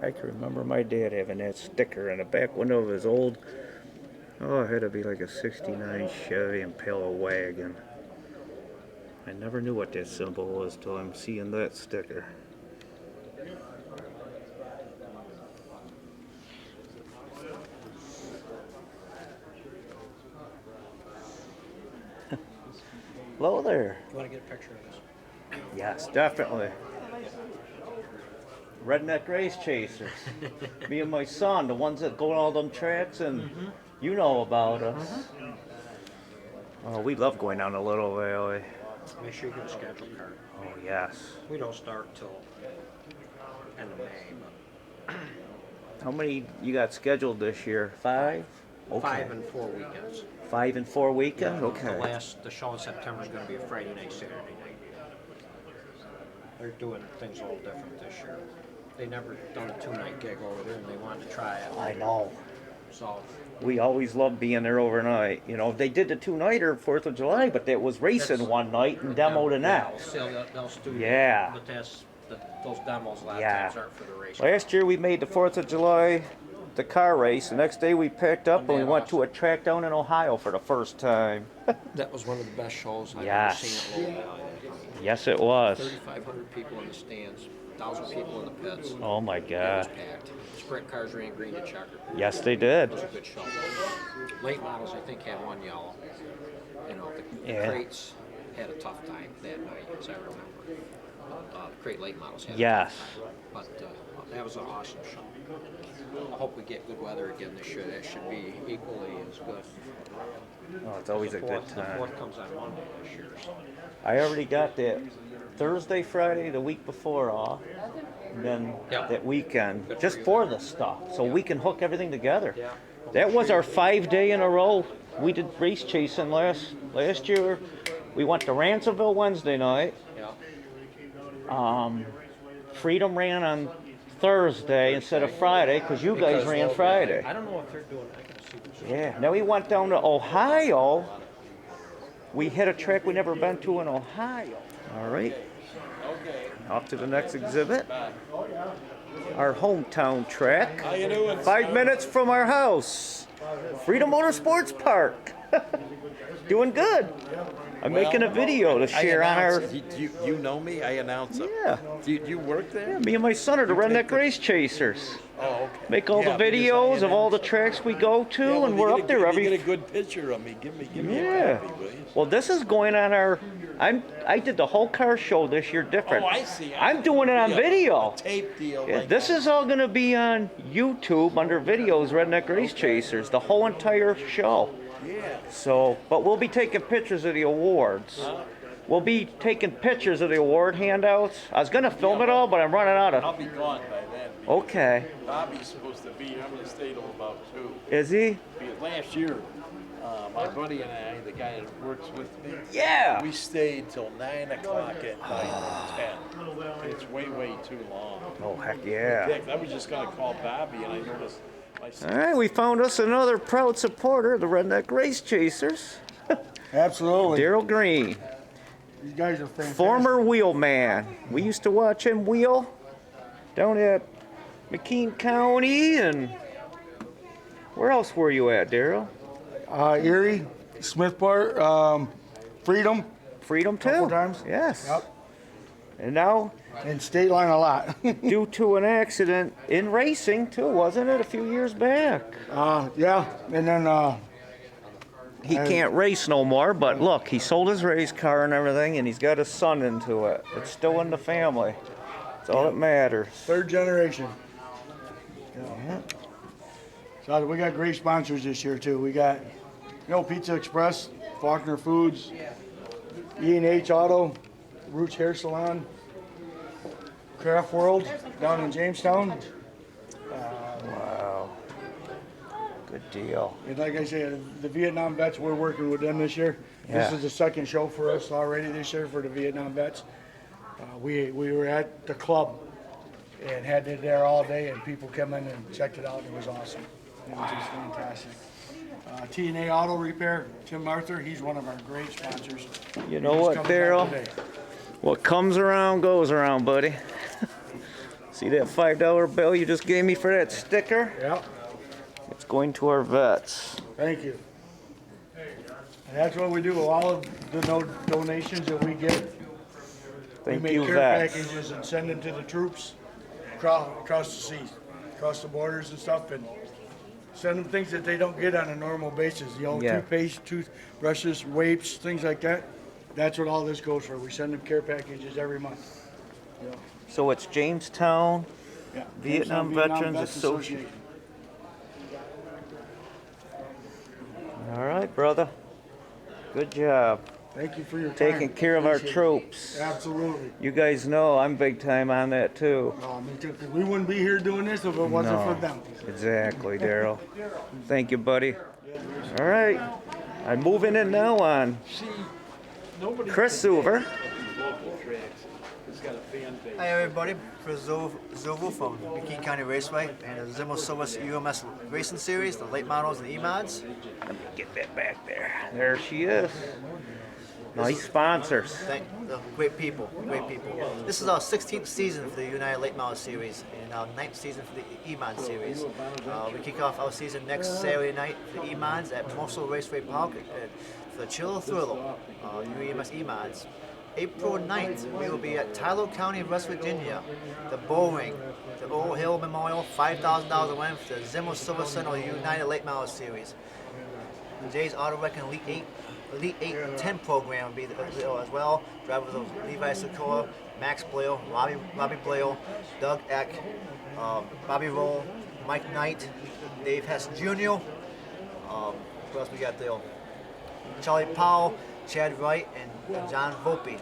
I can remember my dad having that sticker in the back window of his old, oh, it had to be like a 69 Chevy Impala wagon. I never knew what that symbol was till I'm seeing that sticker. Hello there. You want to get a picture of this? Yes, definitely. Redneck race chasers. Me and my son, the ones that go on all them tracks, and you know about us. Oh, we love going down the Little Valley. Make sure you get a schedule card. Oh, yes. We don't start till end of May, but How many you got scheduled this year? 5? Okay. 5 and 4 weekends. 5 and 4 weekends? Okay. The show in September is going to be a Friday night, Saturday night. They're doing things a little different this year. They never done a 2-night gig over there, and they wanted to try it. I know. So We always loved being there overnight. You know, they did the 2-nighter 4th of July, but that was racing one night and demo the next. They'll do, Yeah. But those demos a lot of Yeah. times aren't for the race. Last year we made the 4th of July the car race. The next day we picked up and we went to a track down in Ohio for the first time. That was one of the best shows I've Yes. ever seen at Low Valley. Yes, it was. 3,500 people in the stands, 1,000 people in the pits. Oh my It was God. packed. Sprint cars ran green to checker. Yes, they did. It was a good show. Late models, I think, had one yellow. You know, the Yeah. crates had a tough time that night, as I remember. The crate late models had Yes. a tough time. But that was an awesome show. I hope we get good weather again this year. That should be equally as good. Oh, it's always a good The time. 4th comes on Monday this year. So. I already got that Thursday, Friday, the week before off. And then Yeah. that weekend, Good just for you. for the stuff, so we can hook everything together. Yeah. That was our 5-day in a row. We did race chasing last year. We went to Ransomville Wednesday night. Yeah. Freedom ran on Thursday instead of Friday because you guys Because ran Low Friday. Valley- I don't know if they're doing. I can see the show. Yeah. Then we went down to Ohio. We hit a track we never been to in Ohio. All right. Off to the next exhibit. our hometown track. How you doing? 5 minutes from our house. Freedom Motorsports Park. Doing good. I'm making a video to share on our. You know me? I announce them. Yeah. Do you work there? Me and my son are the Redneck Race Chasers. Oh, okay. Make all Yeah, the because I videos of all the announce- tracks we go to, Yeah, well, and you we're get up a there good- every. You get a good picture of me. Give me Yeah. a copy, will you? Well, this is going on our. I did the whole car show this year different. Oh, I see. I'm doing it on video. A tape deal. Yeah, like this that. is all going to be on YouTube under videos, Redneck Race Chasers, the whole entire show. Yeah. So, but we'll be taking pictures of the awards. We'll be taking pictures of the award handouts. I was going to film it all, but I'm running out I'll of. be gone by then. Okay. Bobby's supposed to be here. I'm gonna stay till about 2. Is he? Because last year, my buddy and I, the guy that works with me, Yeah. we stayed till 9 o'clock at night or 10. It's way too long. Oh, heck yeah. Heck, I was just gonna call Bobby, and I noticed my son. All right, we found us another proud supporter of the Redneck Race Chasers, Absolutely. Daryl Green, These guys are fantastic. former wheelman. We used to watch him wheel down at McKean County, and where else were you at, Daryl? Erie, Smithport, Freedom, Freedom too. couple times. Yes. Yep. And now, And State Line a lot. due to an accident in racing too, wasn't it, a few years back? Yeah, and then He can't race no more, but look, he sold his race car and everything, and he's got his son into it. It's still in the family. That's all that matters. third generation. So we got great sponsors this year too. We got, Pizza Express, Faulkner Foods, E&H Auto, Roots Hair Salon, Craft World down in Jamestown. Wow. Good deal. And like I said, the Vietnam vets, we're working with them this year. This Yeah. is the second show for us already this year for the Vietnam vets. We were at the club and had it there all day, and people came in and checked it out. It was awesome. It was just fantastic. T&A Auto Repair, Tim Arthur, he's one of our great sponsors. You know He's what, coming back Daryl? today. What comes around goes around, buddy. See that $5 bill you just gave me for that sticker? Yeah, It's going to our vets. thank you. And that's what we do. All of the donations that we get, we Thank make you, care vets. packages and send them to the troops across the seas, across the borders and stuff, and send them things that they don't get on a normal basis. Yeah. Toothpaste, toothbrushes, wipes, things like that. That's what all this goes for. We send them care packages every month. So it's Jamestown Yeah. Vietnam Veterans Vets Association. All right, brother. Good job. Thank you for your time. Taking care of our Appreciate it. troops. Absolutely. You guys know I'm big time on that too. Me too, 'cause we wouldn't be here doing this if it wasn't No. for them. Exactly, Daryl. Thank you, buddy. All right. I'm moving in now on Chris Suver. Hi everybody, Chris Zovo from McKean County Raceway and the Zimmer Silvers UMS Racing Series, the late models and E-mods. Let me get that back there. There she is. Nice sponsors. Great people, great people. This is our 16th season for the United Late Model Series and our 9th season for the E-mod Series. We kick off our season next Saturday night for the E-mods at Mosul Raceway Park for the Chill Thriller, UEMS E-mods. April 9th, we will be at Tyler County, West Virginia, the Bull Ring, the Old Hill Memorial, $5,000 to win for the Zimmer Silver Center United Late Model Series. Jay's Auto Wreck and Elite 8 and 10 program will be there as well. Drivers of Levi Sikora, Max Blair, Robbie Blair, Doug Eck, Bobby Roll, Mike Knight, Dave Hess Jr. Who else we got there? Charlie Powell, Chad Wright, and John Volpe.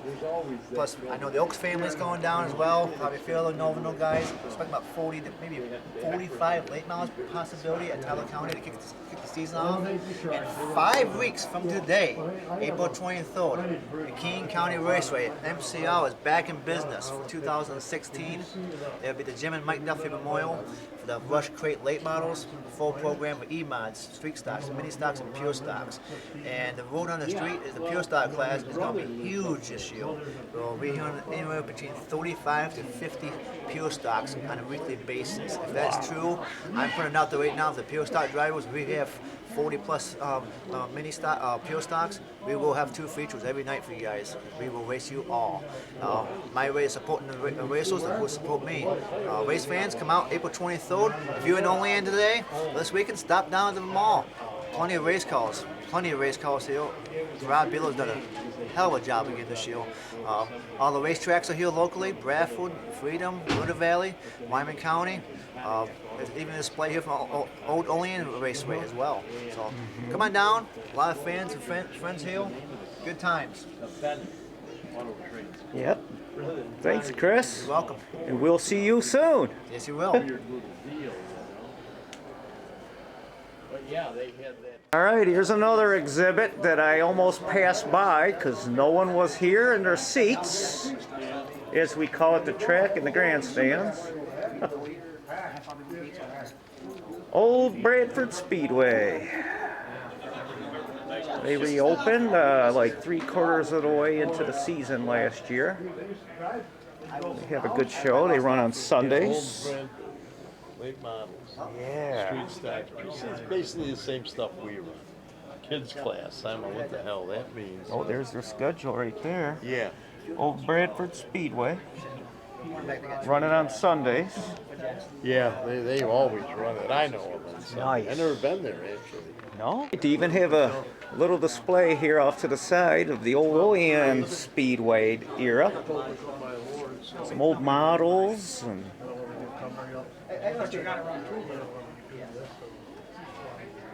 Plus, I know the Oaks family's going down as well. Probably a few other Novano guys. Expect about 40 to maybe 45 late miles possibility at Tyler County to kick the season off. And 5 weeks from today, April 23rd, McKean County Raceway, MCR, is back in business for 2016. There'll be the Jim and Mike Duffy Memorial for the Rush Crate late models, full program for E-mods, street stocks, mini stocks, and pure stocks. And the road on the street is the pure pure stock class is going to be huge this year. We'll be hearing anywhere between 35 to 50 pure stocks on a weekly basis. If that's true, I'm putting out there right now, the pure stock drivers, we have 40 plus mini stock, pure stocks. We will have 2 features every night for you guys. We will race you all. My way of supporting the racers will support me. Race fans, come out April 23rd. If you're in Olean today, this weekend, stop down at the mall. Plenty of race cars. Plenty of race cars here. Rob Biller's done a hell of a job again this year. All the racetracks are here locally: Bradford, Freedom, River Valley, Wyman County. There's even a display here from Old Olean Raceway as well. So come on down. A lot of fans and friends here. Good times. Yep. Thanks, Chris. You're welcome. And we'll see you soon. Yes, you will. But yeah, they had that. All right, here's another exhibit that I almost passed by because no one was here in their seats, as we call it, the track and the grandstands. Old Bradford Speedway. They reopened like 3/4 of the way into the season last year. They have a good show. They run on Sundays. Late models. Yeah. Street stock. It's basically the same stuff we run. Kids class. I don't know what the hell that means. Oh, there's their schedule right there. Yeah. Old Bradford Speedway. Running on Sundays. Yeah, they always run it. I know of it. So. Nice. I've never been there, actually. No? They even have a little display here off to the side of the old Olean Speedway era. Some old models and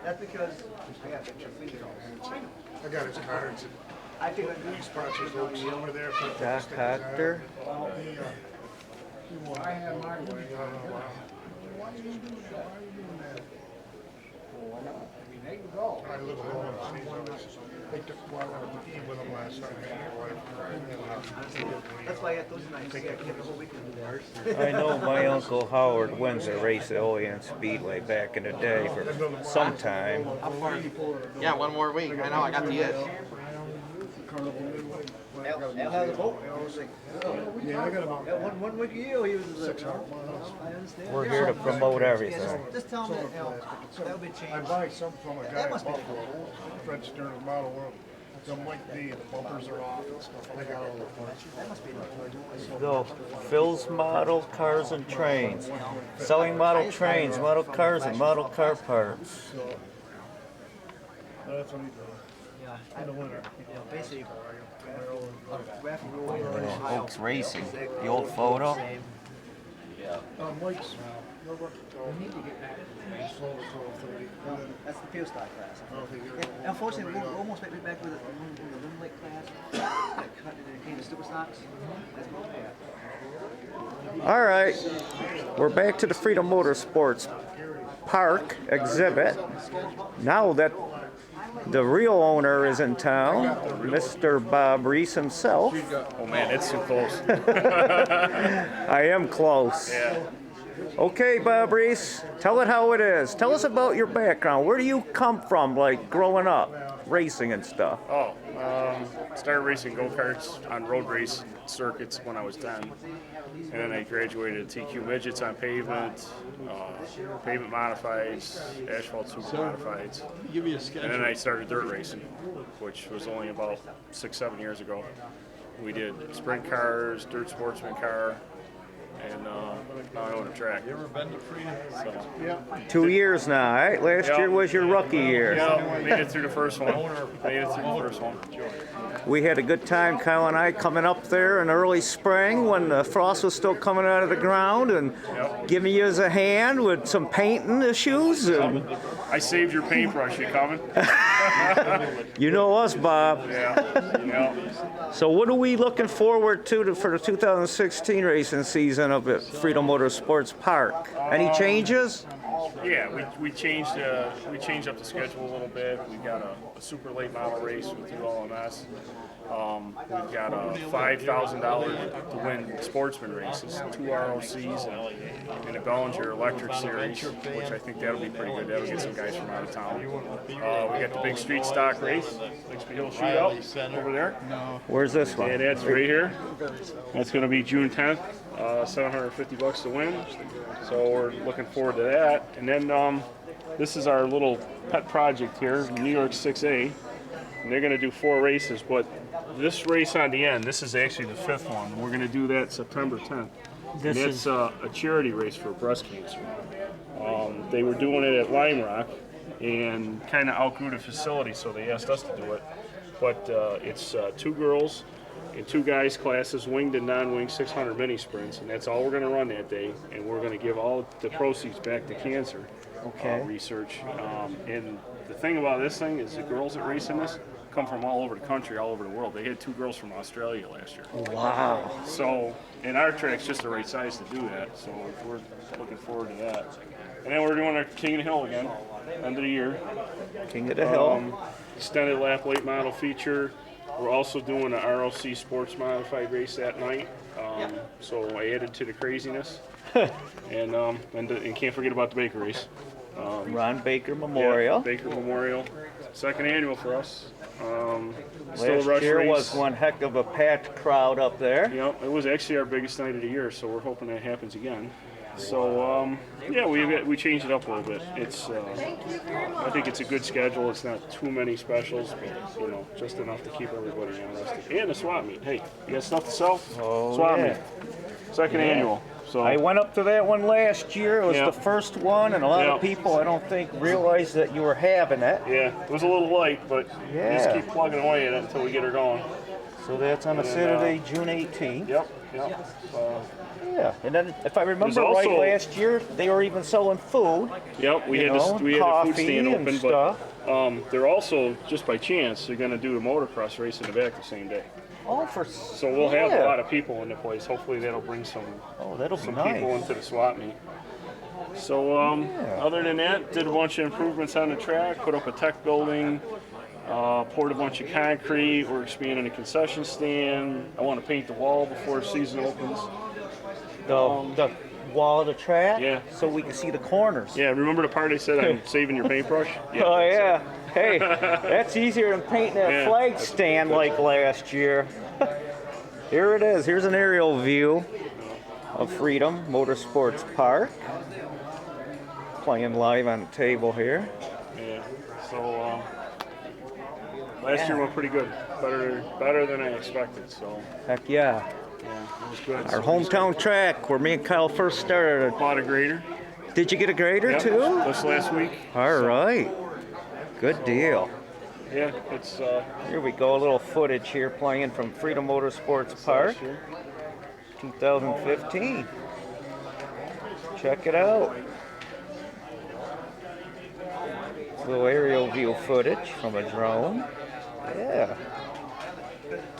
That's because I got his cards. I think He sponsors folks over there. Doc Hector. I had my way. I live alone. They took one to eat with them last night. that's why I got those nights. I kept the whole weekend there. I know my Uncle Howard wins a race at Olean Speedway back in the day for some time. Yeah, one more week. I know, I got the itch. Al has a boat. Yeah, I got about One week a year he was 600 miles. I understand. We're here to promote everything. Just tell him that, that'll be changed. I buy some from a guy That in must be the Buffalo, Fred Stern's model world. Some like D, and the bumpers are off and stuff. I got all the parts. That must be the Go. Phil's Model Cars and Trains. Selling model trains, model cars, and model car parts. That's what he does. yeah. In the winter. Basically, Oaks Racing. The old photo. Mike's. That's the pure stock class. Yeah, unfortunately, we're almost back with the rim lake class. That cut it came to super stocks. That's what we have. All right, we're back to the Freedom Motorsports Park exhibit. Now that the real owner is in town, Mr. Bob Reese himself. Oh man, it's too close. I am close. Yeah. Okay, Bob Reese, tell it how it is. Tell us about your background. Where do you come from, like growing up, racing and stuff? Oh, started racing go-karts on road race circuits when I was 10. And then I graduated TQ midgets on pavement, pavement modifieds, asphalt super modifieds. Give me a schedule. And then I started dirt racing, which was only about 6-7 years ago. We did sprint cars, dirt sportsman car, and now I own a track. You ever been to Freedom? So, 2 years now, right? Last year was your rookie year. yeah, made it through the first one. Made it through the first one. We had a good time, Kyle and I, coming up there in early spring when the frost was still coming out of the ground and giving you a hand with some painting issues. And I saved your paintbrush. You coming? you know us, Bob. Yeah. So what are we looking forward to for the 2016 racing season up at Freedom Motorsports Park? Any changes? Yeah, we changed up the schedule a little bit. We got a super late model race with ULMS. We've got a $5,000 to win sportsman races, 2 ROCs, and a Bellinger Electric Series, which I think that'll be pretty good. That'll get some guys from out of town. We got the big street stock race, Bixby Hill Shootout over there. Where's this one? And that's right here. That's going to be June 10th, $750 to win. So we're looking forward to that. And then this is our little pet project here, New York 6A. And they're going to do 4 races, but this race on the end, this is actually the 5th one. We're going to do that September 10th. This and it's a charity race for breast cancer. They were doing it at Lime Rock and kind of outgrew the facility, so they asked us to do it. But it's 2 girls and 2 guys classes, winged and non-winged 600 mini sprints, and that's all we're going to run that day. And we're going to give all the proceeds back to cancer research. And the thing about this thing is the girls that race in this come from all over the country, all over the world. They had 2 girls from Australia last year. Wow. So, and our track's just the right size to do that, so we're looking forward to that. And then we're doing our King of the Hill again, end of the year. King of the Hill. Extended lap late model feature. We're also doing an ROC sports modified race that night. So I added to the craziness. and can't forget about the Baker race. Ron Baker Memorial. Yeah, Baker Memorial. 2nd annual for us. Still Last a rush year race. was one heck of a packed crowd up there. Yep, it was actually our biggest night of the year, so we're hoping that happens again. So yeah, we changed it up a little bit. It's I think it's a good schedule. It's not too many specials, but just enough to keep everybody interested. And the swap meet. Hey, you got stuff to sell? Oh, swap yeah. meet. 2nd annual. So I went up to that one last year. It was the first one, and a lot of people, I don't think, realized that you were having it. Yeah, it was a little light, but we just keep plugging away at it until we get her going. So that's on a Saturday, June 18th. Yep. Yeah, and then if I remember right, last year they were even selling food. Yep, we had a food stand open, stuff. but they're also, just by chance, they're going to do a motocross race in the back the same day. Oh, so we'll have a lot of people in the place. Hopefully that'll bring some people into the swap meet. So other than that, did a bunch of improvements on the track, put up a tech building, poured a bunch of concrete. We're expanding a concession stand. I want to paint the wall before the season opens. The wall of the track? Yeah. So we can see the corners. Yeah, remember the part I said I'm saving your paintbrush? Yeah, oh, yeah. Hey, that's easier than painting that flag stand like last year. Here it is. Here's an aerial view of Freedom Motorsports Park. Playing live on the table here. Yeah, so last year went pretty good. Better than I expected, so. Heck yeah. Yeah, it was good. Our hometown track where me and Kyle first started. Bought a grader. Did you get a grader too? Just last week. All right. Good deal. Yeah, it's. Here we go. A little footage here playing from Freedom Motorsports Park, 2015. Check it out. Little aerial view footage from a drone. Yeah.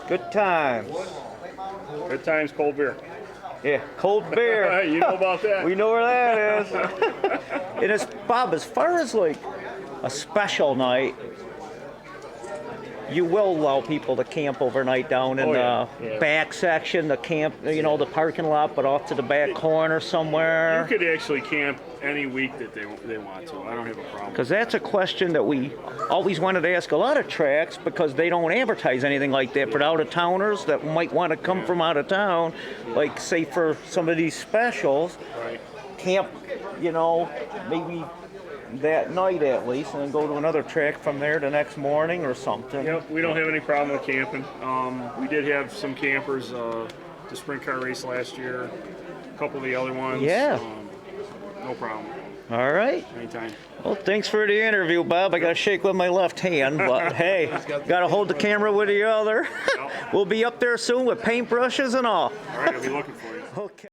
Good times. Good times, cold beer. Yeah, cold beer. You know about that. We know where that is. And it's, Bob, as far as like a special night, you will allow people to camp overnight down in the back section, the camp, the parking lot, but off to the back corner somewhere. You could actually camp any week that they want to. I don't have a problem. Because that's a question that we always wanted to ask a lot of tracks, because they don't advertise anything like that for the out-of-towners that might want to come from out of town, like say for some of these specials, camp, maybe that night at least, and then go to another track from there the next morning or something. Yep, we don't have any problem with camping. We did have some campers, the sprint car race last year, a couple of the other ones. Yeah. No problem. All right. Anytime. Well, thanks for the interview, Bob. I got to shake with my left hand, but hey, got to hold the camera with the other. We'll be up there soon with paintbrushes and all. All right, I'll be looking for you. Okay.